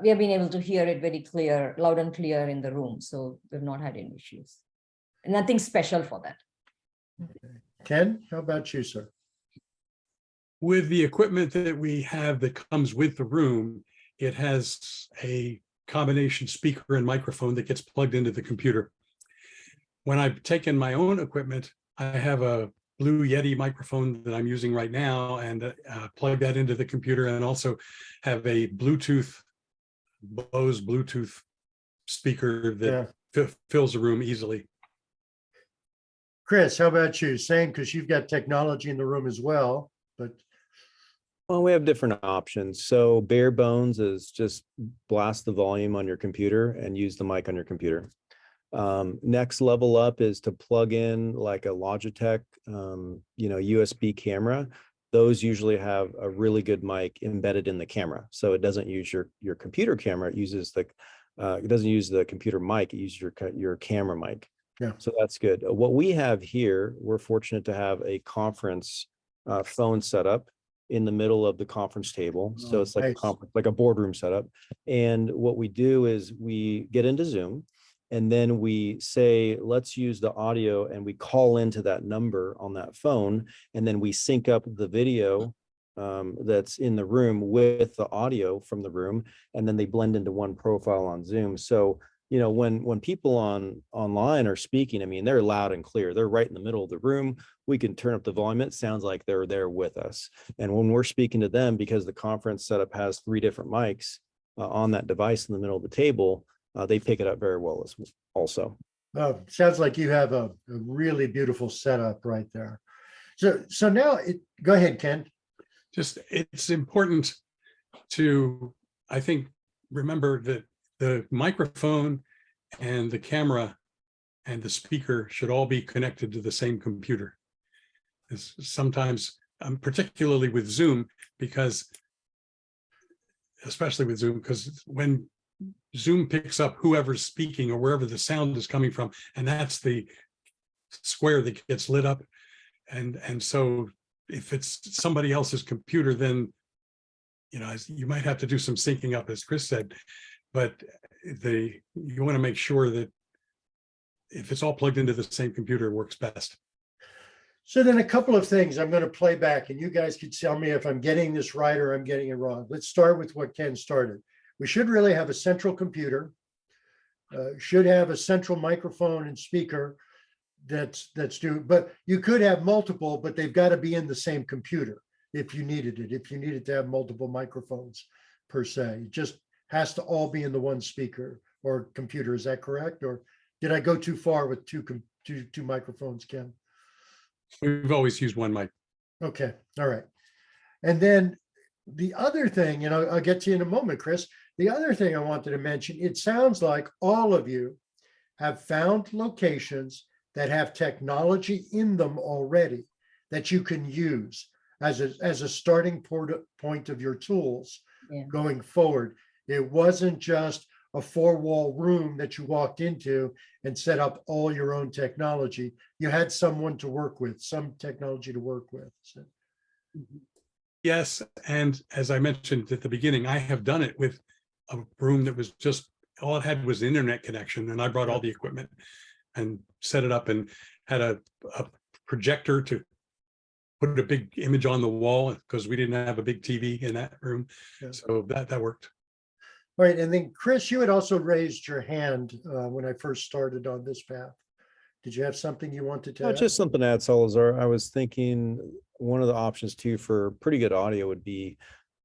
Speaker 2: been able to hear it very clear, loud and clear in the room. So we've not had any issues. Nothing special for that.
Speaker 1: Ken, how about you, sir?
Speaker 4: With the equipment that we have that comes with the room, it has a combination speaker and microphone that gets plugged into the computer. When I've taken my own equipment, I have a Blue Yeti microphone that I'm using right now, and plug that into the computer, and also have a Bose Bluetooth speaker that fills the room easily.
Speaker 1: Chris, how about you? Same, because you've got technology in the room as well, but.
Speaker 5: Well, we have different options. So bare bones is just blast the volume on your computer and use the mic on your computer. Next level up is to plug in like a Logitech, USB camera. Those usually have a really good mic embedded in the camera. So it doesn't use your computer camera. It uses it doesn't use the computer mic. It uses your camera mic.
Speaker 1: Yeah.
Speaker 5: So that's good. What we have here, we're fortunate to have a conference phone setup in the middle of the conference table. So it's like
Speaker 1: nice.
Speaker 5: like a boardroom setup. And what we do is we get into Zoom, and then we say, let's use the audio, and we call into that number on that phone, and then we sync up the video that's in the room with the audio from the room, and then they blend into one profile on Zoom. So, when people online are speaking, I mean, they're loud and clear. They're right in the middle of the room. We can turn up the volume. It sounds like they're there with us. And when we're speaking to them, because the conference setup has 3 different mics on that device in the middle of the table, they pick it up very well also.
Speaker 1: Sounds like you have a really beautiful setup right there. So now, go ahead, Ken.
Speaker 4: Just, it's important to, I think, remember that the microphone and the camera and the speaker should all be connected to the same computer. Sometimes, particularly with Zoom, especially with Zoom, because when Zoom picks up whoever's speaking or wherever the sound is coming from, and that's the square that gets lit up. And so if it's somebody else's computer, then, you might have to do some syncing up, as Chris said, but you want to make sure that if it's all plugged into the same computer, it works best.
Speaker 1: So then a couple of things I'm going to play back, and you guys can tell me if I'm getting this right or I'm getting it wrong. Let's start with what Ken started. We should really have a central computer, should have a central microphone and speaker that's due, but you could have multiple, but they've got to be in the same computer if you needed it, if you needed to have multiple microphones per se. It just has to all be in the one speaker or computer. Is that correct? Or did I go too far with two microphones, Ken?
Speaker 4: We've always used one mic.
Speaker 1: Okay, all right. And then the other thing, and I'll get to you in a moment, Chris, the other thing I wanted to mention, it sounds like all of you have found locations that have technology in them already that you can use as a starting point of your tools going forward. It wasn't just a 4-wall room that you walked into and set up all your own technology. You had someone to work with, some technology to work with. So.
Speaker 4: Yes, and as I mentioned at the beginning, I have done it with a room that was just, all it had was the internet connection, and I brought all the equipment and set it up and had a projector to put a big image on the wall because we didn't have a big TV in that room. Yeah. So that worked.
Speaker 1: All right, and then Chris, you had also raised your hand when I first started on this path. Did you have something you wanted to add?
Speaker 5: Just something to add, Solarzar. I was thinking one of the options too for pretty good audio would be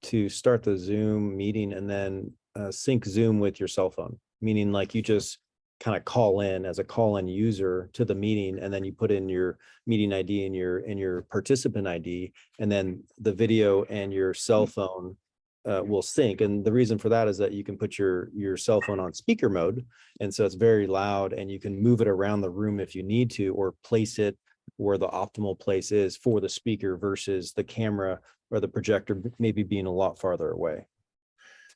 Speaker 5: to start the Zoom meeting and then sync Zoom with your cell phone, meaning like you just kind of call in as a call-in user to the meeting, and then you put in your meeting ID and your participant ID, and then the video and your cell phone will sync. And the reason for that is that you can put your cell phone on speaker mode, and so it's very loud, and you can move it around the room if you need to, or place it where the optimal place is for the speaker versus the camera or the projector maybe being a lot farther away.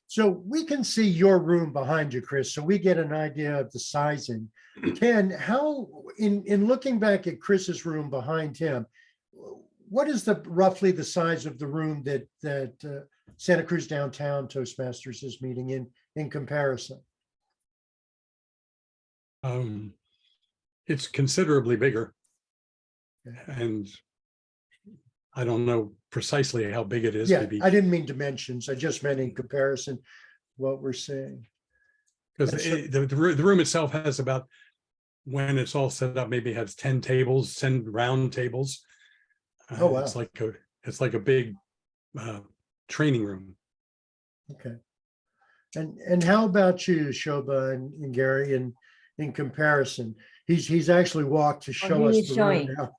Speaker 1: So we can see your room behind you, Chris, so we get an idea of the sizing. Ken, how, in looking back at Chris's room behind him, what is roughly the size of the room that Santa Cruz Downtown Toastmasters is meeting in comparison?
Speaker 4: It's considerably bigger, and I don't know precisely how big it is.
Speaker 1: Yeah,
Speaker 4: maybe.
Speaker 1: I didn't mean dimensions. I just meant in comparison what we're seeing.
Speaker 4: Because the room itself has about, when it's all set up, maybe has 10 tables, 10 round tables.
Speaker 1: Oh, wow.
Speaker 4: It's like a big training room.
Speaker 1: Okay. And how about you, Shobha and Gary, in comparison? He's actually walked to show us the room now.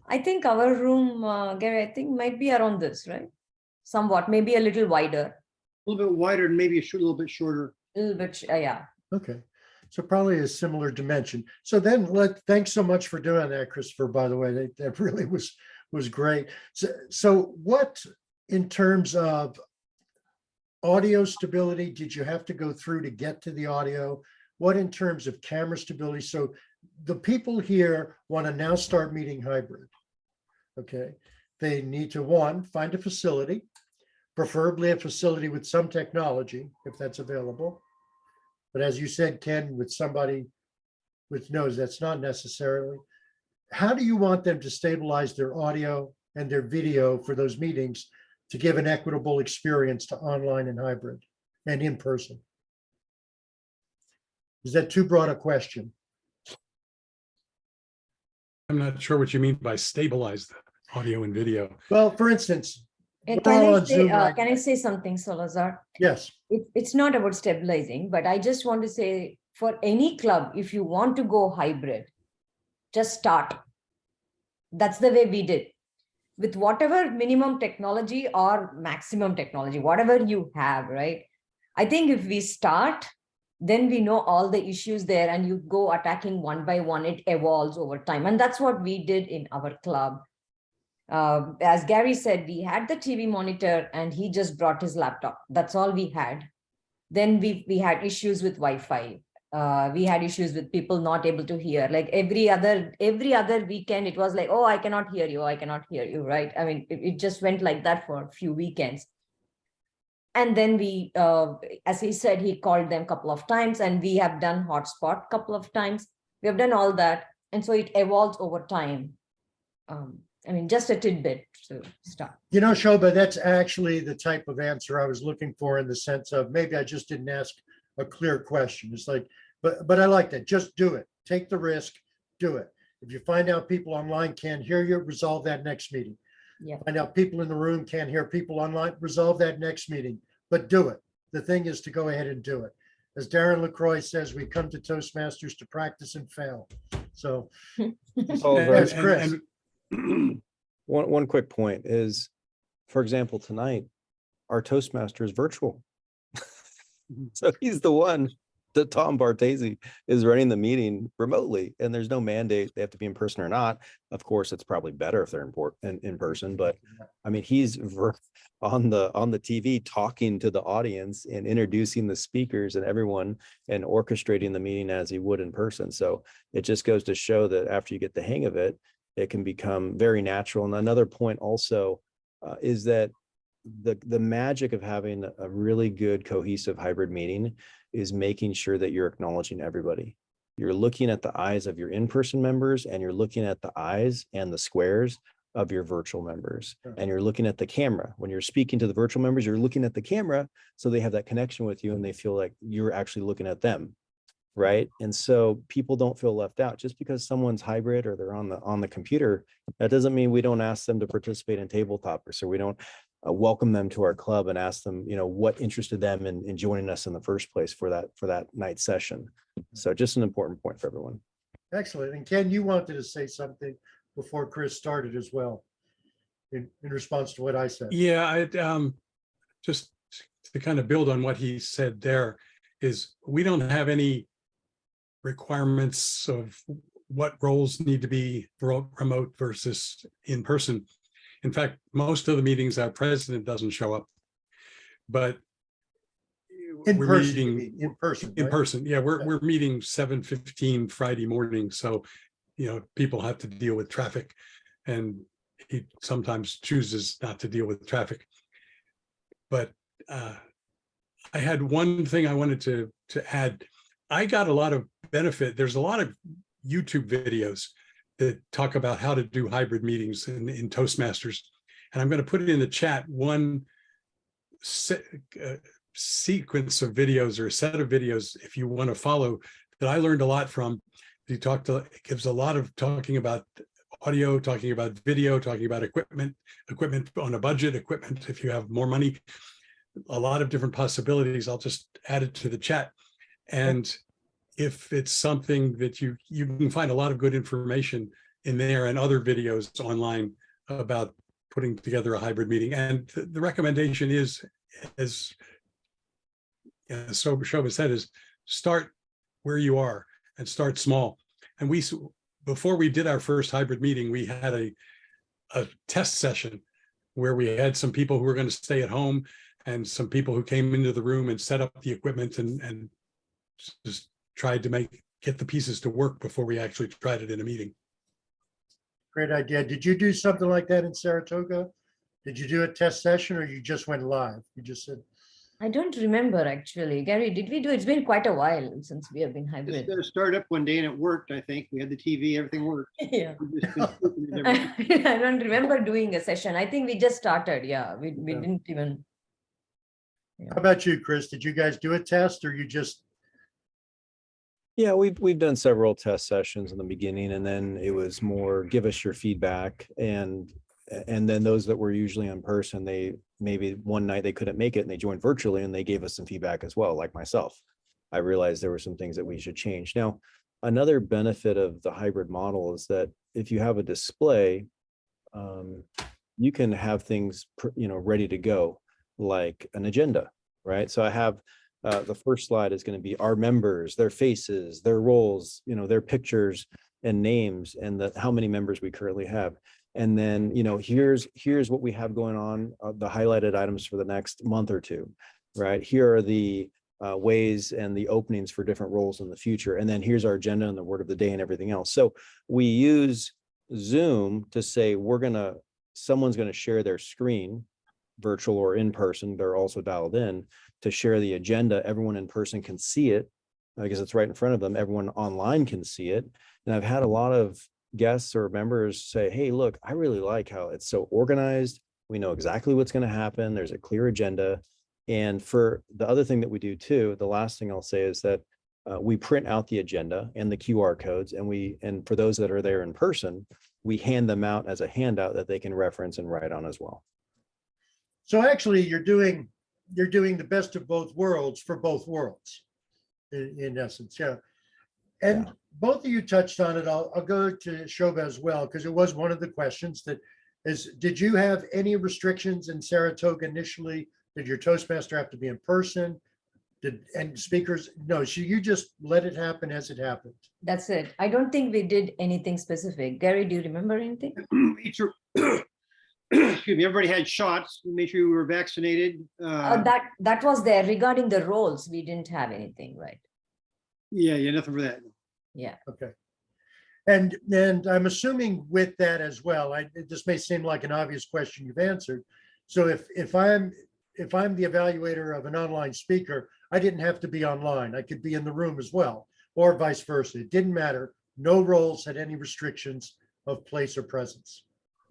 Speaker 2: I think our room, Gary, I think might be around this, right? Somewhat, maybe a little wider.
Speaker 3: A little bit wider and maybe a little bit shorter.
Speaker 2: A little bit, yeah.
Speaker 1: Okay. So probably a similar dimension. So then thanks so much for doing that, Christopher, by the way. That really was great. So what, in terms of audio stability, did you have to go through to get to the audio? What in terms of camera stability? So the people here want to now start meeting hybrid. Okay. They need to, one, find a facility, preferably a facility with some technology, if that's available. But as you said, Ken, with somebody with knows that's not necessarily. How do you want them to stabilize their audio and their video for those meetings to give an equitable experience to online and hybrid and in person. Is that too broad a question?
Speaker 4: I'm not sure what you mean by stabilize the audio and video.
Speaker 1: Well, for instance,
Speaker 2: And
Speaker 1: we're all on Zoom right
Speaker 2: can I say something, Solarzar?
Speaker 1: yes,
Speaker 2: It's not about stabilizing, but I just want to say for any club, if you want to go hybrid, just start. That's the way we did. With whatever minimum technology or maximum technology, whatever you have, right? I think if we start, then we know all the issues there and you go attacking one by one, it evolves over time. And that's what we did in our club. As Gary said, we had the TV monitor and he just brought his laptop. That's all we had. Then we had issues with Wi-Fi. We had issues with people not able to hear. Like every other weekend, it was like, oh, I cannot hear you. I cannot hear you, right? I mean, it just went like that for a few weekends. And then we, as he said, he called them a couple of times and we have done hotspot a couple of times. We have done all that. And so it evolves over time. I mean, just a tidbit to start.
Speaker 1: you know, Shobha, that's actually the type of answer I was looking for, in the sense of maybe I just didn't ask a clear question. It's like, but I like that. Just do it. Take the risk, do it. If you find out people online can't hear you, resolve that next meeting.
Speaker 2: Yeah.
Speaker 1: Find out people in the room can't hear people online, resolve that next meeting, but do it. The thing is to go ahead and do it. As Darren LaCroix says, we come to Toastmasters to practice and fail. So
Speaker 5: So
Speaker 1: Yes,
Speaker 5: the-
Speaker 1: Chris.
Speaker 5: one quick point is, for example, tonight, our Toastmaster is virtual. So he's the one that Tom Bartese is running the meeting remotely, and there's no mandate they have to be in person or not. Of course, it's probably better if they're in person, but I mean, he's on the TV talking to the audience and introducing the speakers and everyone and orchestrating the meeting as he would in person. So it just goes to show that after you get the hang of it, it can become very natural. And another point also is that the magic of having a really good cohesive hybrid meeting is making sure that you're acknowledging everybody. You're looking at the eyes of your in-person members, and you're looking at the eyes and the squares of your virtual members.
Speaker 1: Sure.
Speaker 5: And you're looking at the camera. When you're speaking to the virtual members, you're looking at the camera, so they have that connection with you and they feel like you're actually looking at them. Right. And so people don't feel left out. Just because someone's hybrid or they're on the computer, that doesn't mean we don't ask them to participate in tabletop, or so we don't welcome them to our club and ask them, what interested them in joining us in the first place for that night session. So just an important point for everyone.
Speaker 1: excellent. And Ken, you wanted to say something before Chris started as well, in response to what I said.
Speaker 4: Yeah, I just to kind of build on what he said there, is we don't have any requirements of what roles need to be remote versus in person. In fact, most of the meetings, our president doesn't show up, but
Speaker 1: In
Speaker 4: we're
Speaker 1: person, you
Speaker 4: meeting
Speaker 1: mean, in person.
Speaker 4: in
Speaker 1: right?
Speaker 4: person. Yeah,
Speaker 1: Yeah.
Speaker 4: we're meeting 7:15 Friday morning. So, people have to deal with traffic, and he sometimes chooses not to deal with traffic. But I had one thing I wanted to add. I got a lot of benefit. There's a lot of YouTube videos that talk about how to do hybrid meetings in Toastmasters. And I'm going to put it in the chat, one sequence of videos or a set of videos, if you want to follow, that I learned a lot from. It gives a lot of talking about audio, talking about video, talking about equipment on a budget, equipment if you have more money, a lot of different possibilities. I'll just add it to the chat. And if it's something that you can find a lot of good information in there and other videos online about putting together a hybrid meeting. And the recommendation is, as Shobha said, is start where you are and start small. And before we did our first hybrid meeting, we had a test session where we had some people who were going to stay at home and some people who came into the room and set up the equipment and just tried to get the pieces to work before we actually tried it in a meeting.
Speaker 1: Great idea. Did you do something like that in Saratoga? Did you do a test session, or you just went live? You just said,
Speaker 2: I don't remember actually. Gary, did we do? It's been quite a while since we have been
Speaker 3: Just
Speaker 2: hybrid.
Speaker 3: start up one day and it worked, I think. We had the TV, everything worked.
Speaker 2: Yeah.
Speaker 3: We've just been tweaking it every day.
Speaker 2: I don't remember doing a session. I think we just started. Yeah, we
Speaker 1: Yeah.
Speaker 2: didn't even.
Speaker 1: How about you, Chris? Did you guys do a test or you just,
Speaker 5: Yeah, we've done several test sessions in the beginning, and then it was more give us your feedback, and then those that were usually in person, they maybe one night they couldn't make it and they joined virtually and they gave us some feedback as well, like myself. I realized there were some things that we should change. Now, another benefit of the hybrid model is that if you have a display, you can have things ready to go, like an agenda, right? So I have the first slide is going to be our members, their faces, their roles, their pictures and names, and how many members we currently have. And then, here's what we have going on, the highlighted items for the next month or two, right? Here are the ways and the openings for different roles in the future. And then here's our agenda and the word of the day and everything else. So we use Zoom to say, someone's going to share their screen, virtual or in person. They're also dialed in to share the agenda. Everyone in person can see it because it's right in front of them. Everyone online can see it. And I've had a lot of guests or members say, hey, look, I really like how it's so organized. We know exactly what's going to happen. There's a clear agenda. And for the other thing that we do too, the last thing I'll say is that we print out the agenda and the QR codes, and for those that are there in person, we hand them out as a handout that they can reference and write on as well.
Speaker 1: so actually you're doing the best of both worlds for both worlds in essence. Yeah. And
Speaker 5: Yeah.
Speaker 1: both of you touched on it. I'll go to Shobha as well, because it was one of the questions did you have any restrictions in Saratoga initially? Did your Toastmaster have to be in person? And speakers? No, so you just let it happen as it happened.
Speaker 2: That's it. I don't think we did anything specific. Gary, do you remember anything?
Speaker 3: Excuse me, everybody had shots. We made sure we were vaccinated.
Speaker 2: That was there. Regarding the roles, we didn't have anything, right?
Speaker 3: Yeah, nothing for that.
Speaker 2: Yeah.
Speaker 1: Okay. And I'm assuming with that as well, this may seem like an obvious question you've answered. So if I'm the evaluator of an online speaker, I didn't have to be online. I could be in the room as well, or vice versa. It didn't matter. No roles had any restrictions of place or presence.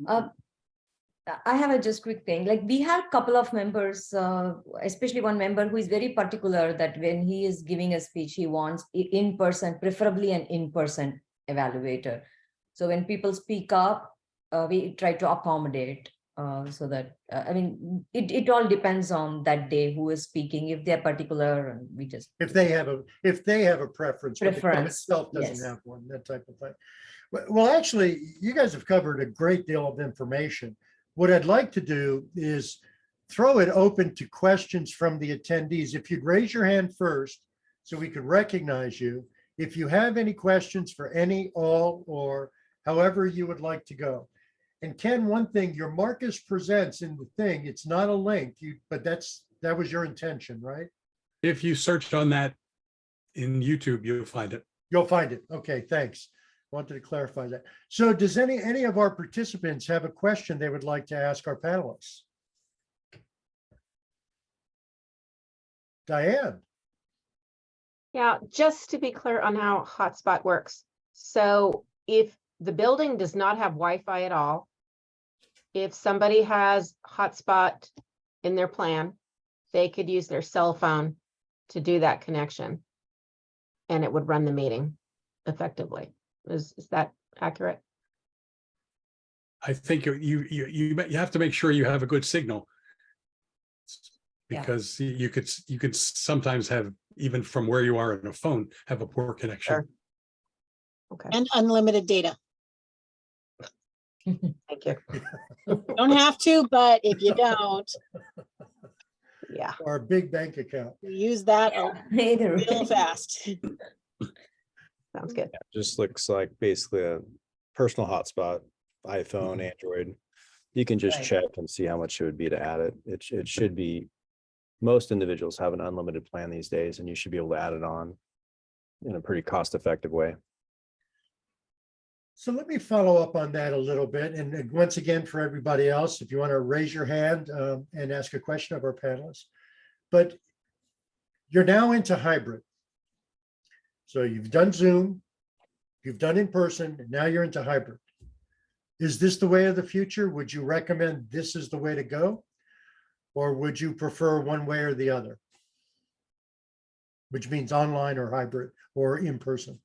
Speaker 2: I have a just quick thing. Like we have a couple of members, especially one member who is very particular that when he is giving a speech, he wants in person, preferably an in-person evaluator. So when people speak up, we try to accommodate so that, it all depends on that day who is speaking. If they're particular, and we just.
Speaker 1: If they have a preference, but the club
Speaker 2: Preference,
Speaker 1: itself doesn't
Speaker 2: yes.
Speaker 1: have one, that type of thing. Well, actually, you guys have covered a great deal of information. What I'd like to do is throw it open to questions from the attendees. If you'd raise your hand first, so we could recognize you. If you have any questions for any, all, or however you would like to go. And Ken, one thing, your Marcus Presents in the thing, it's not a link, but that was your intention, right?
Speaker 4: If you search on that in YouTube, you'll find it.
Speaker 1: You'll find it. Okay, thanks. Wanted to clarify that. So does any of our participants have a question they would like to ask our panelists? Diane?
Speaker 6: Yeah, just to be clear on how hotspot works. So if the building does not have Wi-Fi at all, if somebody has hotspot in their plan, they could use their cell phone to do that connection, and it would run the meeting effectively. Is that accurate?
Speaker 4: I think you have to make sure you have a good signal,
Speaker 2: Yeah.
Speaker 4: because you could sometimes have, even from where you are in a phone, have a poor connection.
Speaker 6: Sure. Okay,
Speaker 7: And unlimited data.
Speaker 6: thank you.
Speaker 7: Don't have to, but if you don't,
Speaker 6: Yeah,
Speaker 1: Our big bank account.
Speaker 7: use that
Speaker 2: Either
Speaker 7: real
Speaker 2: way.
Speaker 7: fast.
Speaker 6: sounds good.
Speaker 5: Just looks like basically a personal hotspot, iPhone, Android. You can just
Speaker 2: Right.
Speaker 5: check and see how much it would be to add it. It should be, most individuals have an unlimited plan these days, and you should be able to add it on in a pretty cost-effective way.
Speaker 1: So let me follow up on that a little bit. And once again, for everybody else, if you want to raise your hand and ask a question of our panelists. But you're now into hybrid. So you've done Zoom, you've done in person, and now you're into hybrid. Is this the way of the future? Would you recommend this is the way to go? Or would you prefer one way or the other? Which means online or hybrid or in person?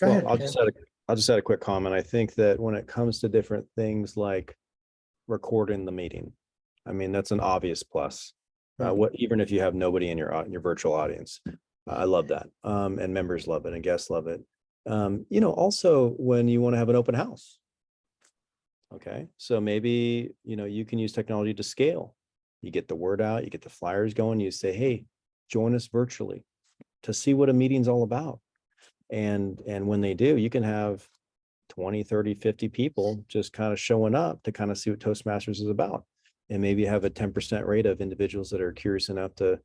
Speaker 1: Go
Speaker 5: Well,
Speaker 1: ahead,
Speaker 5: I'll
Speaker 1: Ken.
Speaker 5: just add a quick comment. I think that when it comes to different things like recording the meeting, I mean, that's an obvious plus. Even if you have nobody in your virtual audience, I love that. And members love it and guests love it. Also when you want to have an open house. Okay, so maybe, you can use technology to scale. You get the word out, you get the flyers going, you say, hey, join us virtually to see what a meeting's all about. And when they do, you can have 20, 30, 50 people just kind of showing up to kind of see what Toastmasters is about. And maybe have a 10% rate of individuals that are curious enough to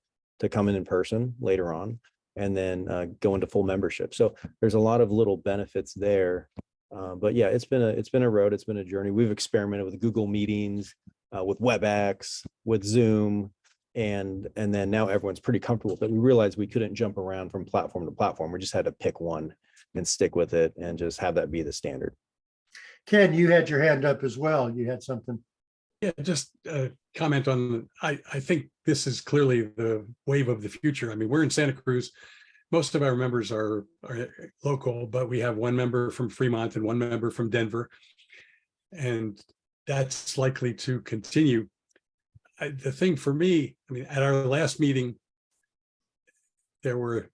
Speaker 5: come in person later on, and then go into full membership. So there's a lot of little benefits there. But yeah, it's been a road, it's been a journey. We've experimented with Google Meetings, with WebEx, with Zoom, and then now everyone's pretty comfortable. But we realized we couldn't jump around from platform to platform. We just had to pick one and stick with it, and just have that be the standard.
Speaker 1: Ken, you had your hand up as well. You had something.
Speaker 4: Yeah, just comment on, I think this is clearly the wave of the future. I mean, we're in Santa Cruz. Most of our members are local, but we have one member from Fremont and one member from Denver. And that's likely to continue. The thing for me, I mean, at our last meeting, there were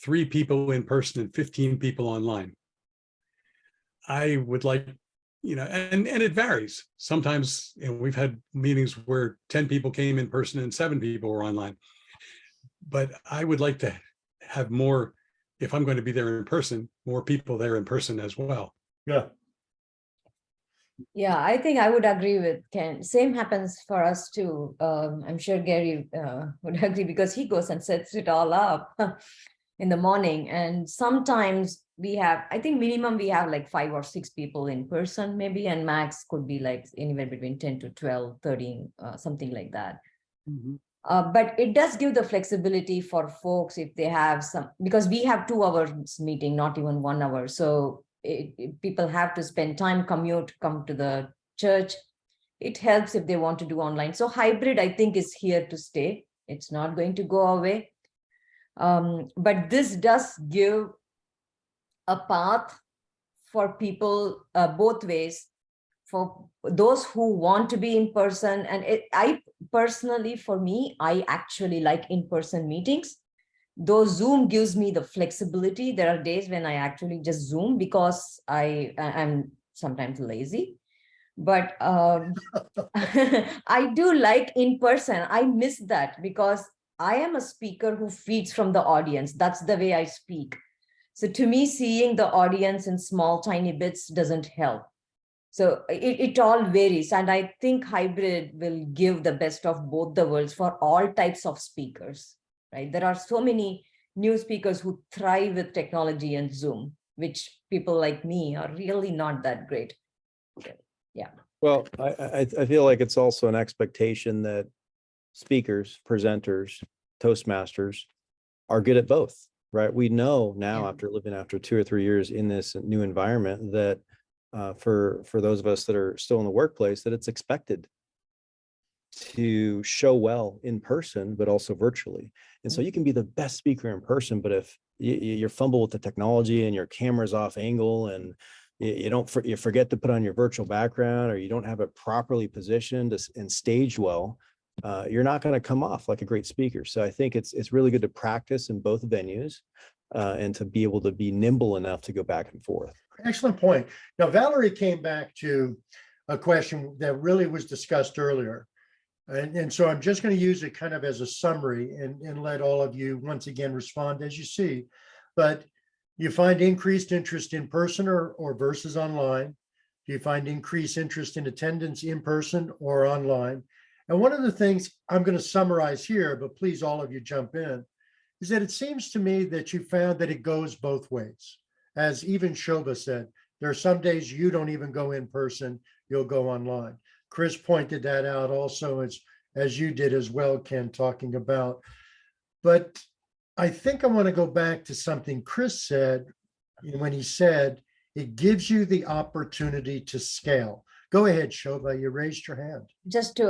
Speaker 4: 3 people in person and 15 people online. I would like, and it varies. Sometimes, we've had meetings where 10 people came in person and 7 people were online. But I would like to have more, if I'm going to be there in person, more people there in person as well.
Speaker 1: Yeah.
Speaker 2: Yeah, I think I would agree with Ken. Same happens for us too. I'm sure Gary would agree, because he goes and sets it all up in the morning. And sometimes we have, I think minimum we have like 5 or 6 people in person maybe, and max could be like anywhere between 10 to 12, 13, something like that.
Speaker 3: Mhm.
Speaker 2: But it does give the flexibility for folks if they have some, because we have 2 hours meeting, not even 1 hour. So people have to spend time, commute, come to the church. It helps if they want to do online. So hybrid, I think, is here to stay. It's not going to go away. But this does give a path for people both ways, for those who want to be in person. And I personally, for me, I actually like in-person meetings. Though Zoom gives me the flexibility, there are days when I actually just Zoom because I'm sometimes lazy. But I do like in person. I miss that because I am a speaker who feeds from the audience. That's the way I speak. So to me, seeing the audience in small, tiny bits doesn't help. So it all varies. And I think hybrid will give the best of both the worlds for all types of speakers. Right? There are so many new speakers who thrive with technology and Zoom, which people like me are really not that great. Yeah.
Speaker 5: Well, I feel like it's also an expectation that speakers, presenters, Toastmasters are good at both, right? We know now,
Speaker 2: Yeah.
Speaker 5: after living after 2 or 3 years in this new environment, that for those of us that are still in the workplace, that it's expected to show well in person, but also virtually. And so you can be the best speaker in person, but if you fumble with the technology and your camera's off angle, and you forget to put on your virtual background, or you don't have it properly positioned and staged well, you're not going to come off like a great speaker. So I think it's really good to practice in both venues, and to be able to be nimble enough to go back and forth.
Speaker 1: Excellent point. Now, Valerie came back to a question that really was discussed earlier. And so I'm just going to use it kind of as a summary and let all of you once again respond as you see. But you find increased interest in person or versus online? Do you find increased interest in attendance in person or online? And one of the things I'm going to summarize here, but please all of you jump in, is that it seems to me that you found that it goes both ways. As even Shobha said, there are some days you don't even go in person, you'll go online. Chris pointed that out also, as you did as well, Ken, talking about. But I think I want to go back to something Chris said when he said it gives you the opportunity to scale. Go ahead, Shobha, you raised your hand.
Speaker 2: Just to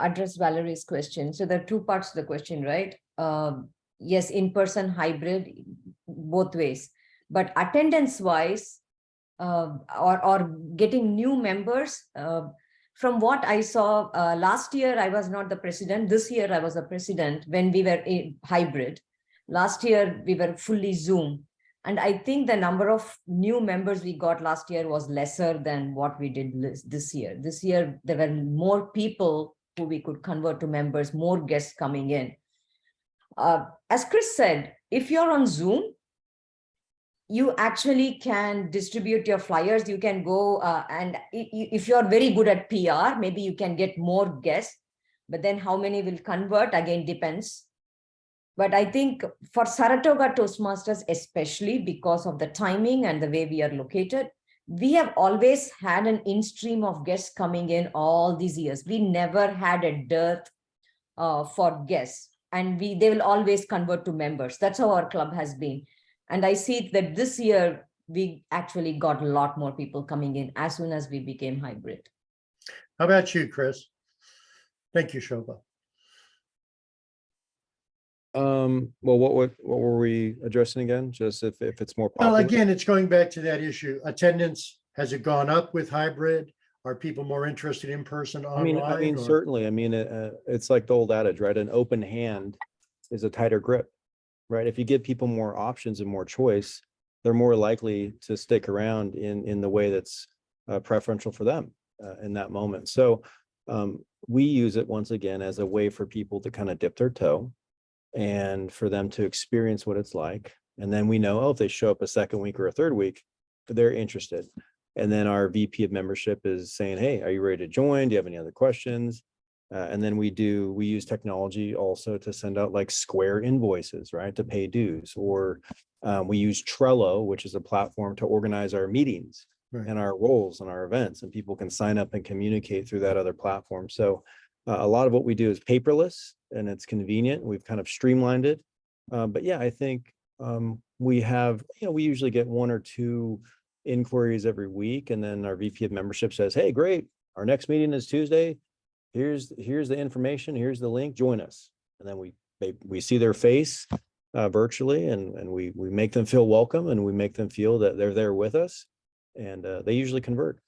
Speaker 2: address Valerie's question. So there are two parts to the question, right? Yes, in-person, hybrid, both ways. But attendance-wise, or getting new members, from what I saw last year, I was not the president. This year, I was the president when we were in hybrid. Last year, we were fully Zoom. And I think the number of new members we got last year was lesser than what we did this year. This year, there were more people who we could convert to members, more guests coming in. As Chris said, if you're on Zoom, you actually can distribute your flyers. You can go and if you're very good at PR, maybe you can get more guests, but then how many will convert again depends. But I think for Saratoga Toastmasters, especially because of the timing and the way we are located, we have always had an in-stream of guests coming in all these years. We never had a dearth for guests, and they will always convert to members. That's how our club has been. And I see that this year, we actually got a lot more people coming in as soon as we became hybrid.
Speaker 1: How about you, Chris? Thank you, Shobha.
Speaker 5: Well, what were we addressing again? Just if it's more
Speaker 1: Well,
Speaker 5: popular?
Speaker 1: again, it's going back to that issue. Attendance, has it gone up with hybrid? Are people more interested in person,
Speaker 5: I mean,
Speaker 1: online? or-
Speaker 5: certainly. I mean, it's like the old adage, right? An open hand is a tighter grip, right? If you give people more options and more choice, they're more likely to stick around in the way that's preferential for them in that moment. So we use it once again as a way for people to kind of dip their toe and for them to experience what it's like. And then we know, if they show up a second week or a third week, they're interested. And then our VP of membership is saying, hey, are you ready to join? Do you have any other questions? And then we use technology also to send out like Square invoices, right, to pay dues. Or we use Trello, which is a platform to organize our meetings and our roles and our events, and people can sign up and communicate through that other platform. So a lot of what we do is paperless and it's convenient. We've kind of streamlined it. But yeah, I think we have, we usually get 1 or 2 inquiries every week. And then our VP of membership says, hey, great, our next meeting is Tuesday. Here's the information, here's the link, join us. And then we see their face virtually, and we make them feel welcome, and we make them feel that they're there with us, and they usually convert.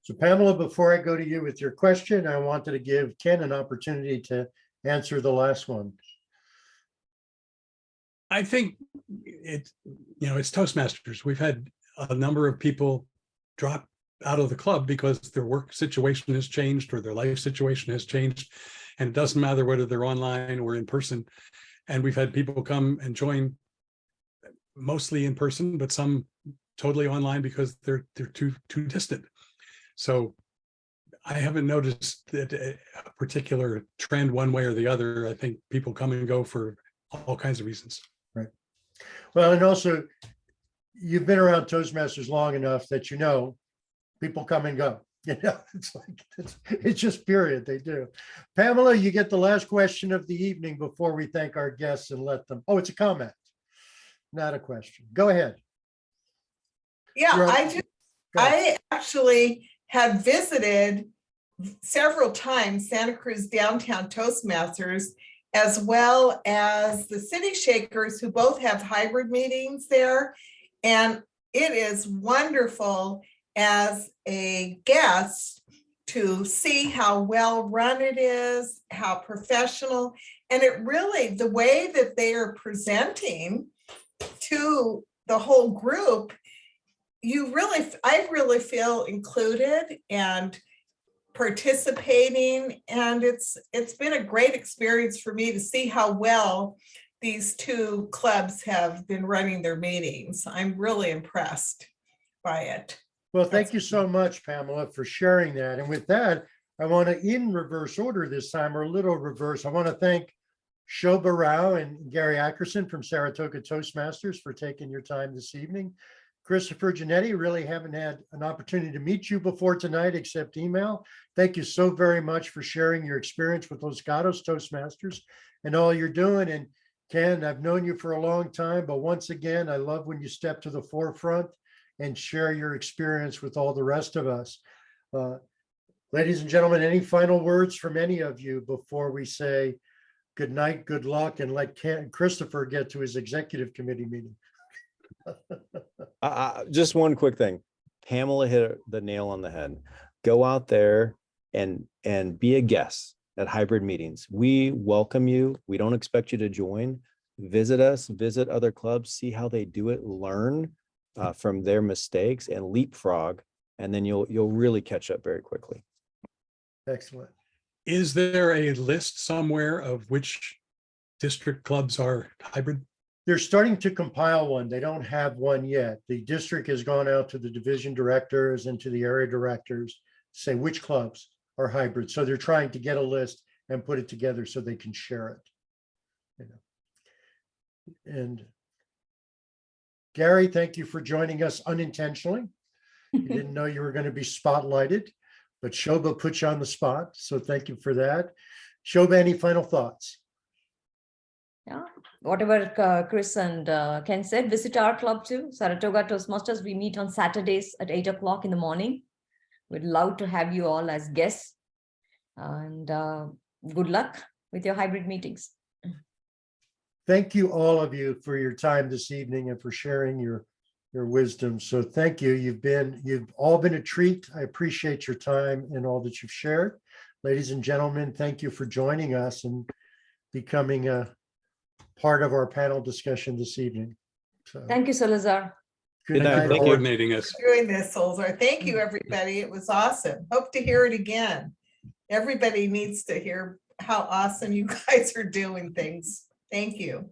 Speaker 1: So Pamela, before I go to you with your question, I wanted to give Ken an opportunity to answer the last one.
Speaker 4: I think it's Toastmasters. We've had a number of people drop out of the club because their work situation has changed or their life situation has changed. And it doesn't matter whether they're online or in person. And we've had people come and join mostly in person, but some totally online because they're too distant. So I haven't noticed that a particular trend one way or the other. I think people come and go for all kinds of reasons.
Speaker 1: Right. Well, and also you've been around Toastmasters long enough that people come and go. It's just period. They do. Pamela, you get the last question of the evening before we thank our guests and let them. Oh, it's a comment, not a question. Go ahead.
Speaker 8: Yeah,
Speaker 1: Go
Speaker 8: I actually have visited several times Santa Cruz Downtown Toastmasters, as well as the City Shakers, who both have hybrid meetings there. And it is wonderful as a guest to see how well run it is, how professional, and it really, the way that they are presenting to the whole group, I really feel included and participating, and it's been a great experience for me to see how well these two clubs have been running their meetings. I'm really impressed by it.
Speaker 1: Well, thank you so much, Pamela, for sharing that. And with that, I want to, in reverse order this time, or a little reverse, I want to thank Shobha Rao and Gary Ackerson from Saratoga Toastmasters for taking your time this evening. Christopher Genetti, really haven't had an opportunity to meet you before tonight except email. Thank you so very much for sharing your experience with Los Gatos Toastmasters and all you're doing. And Ken, I've known you for a long time, but once again, I love when you step to the forefront and share your experience with all the rest of us. Ladies and gentlemen, any final words from any of you before we say good night, good luck, and let Christopher get to his executive committee meeting?
Speaker 5: Just one quick thing. Pamela hit the nail on the head. Go out there and be a guest at hybrid meetings. We welcome you. We don't expect you to join. Visit us, visit other clubs, see how they do it, learn from their mistakes and leapfrog, and then you'll really catch up very quickly.
Speaker 1: Excellent.
Speaker 4: Is there a list somewhere of which district clubs are hybrid?
Speaker 1: They're starting to compile one. They don't have one yet. The district has gone out to the division directors and to the area directors, say which clubs are hybrid. So they're trying to get a list and put it together so they can share it. And Gary, thank you for joining us unintentionally. You didn't know you were going to be spotlighted, but Shobha put you on the spot. So thank you for that. Shobha, any final thoughts?
Speaker 2: Yeah, whatever Chris and Ken said, visit our club too, Saratoga Toastmasters. We meet on Saturdays at 8 o'clock in the morning. We'd love to have you all as guests, and good luck with your hybrid meetings.
Speaker 1: Thank you, all of you, for your time this evening and for sharing your wisdom. So thank you. You've all been a treat. I appreciate your time and all that you've shared. Ladies and gentlemen, thank you for joining us and becoming a part of our panel discussion this evening. So,
Speaker 2: Thank you, Solarzar.
Speaker 1: good
Speaker 5: night.
Speaker 1: night.
Speaker 5: Thank you.
Speaker 1: all.
Speaker 4: Coordinating us.
Speaker 8: Doing this, Solarzar. Thank you, everybody. It was awesome. Hope to hear it again. Everybody needs to hear how awesome you guys are doing things. Thank you.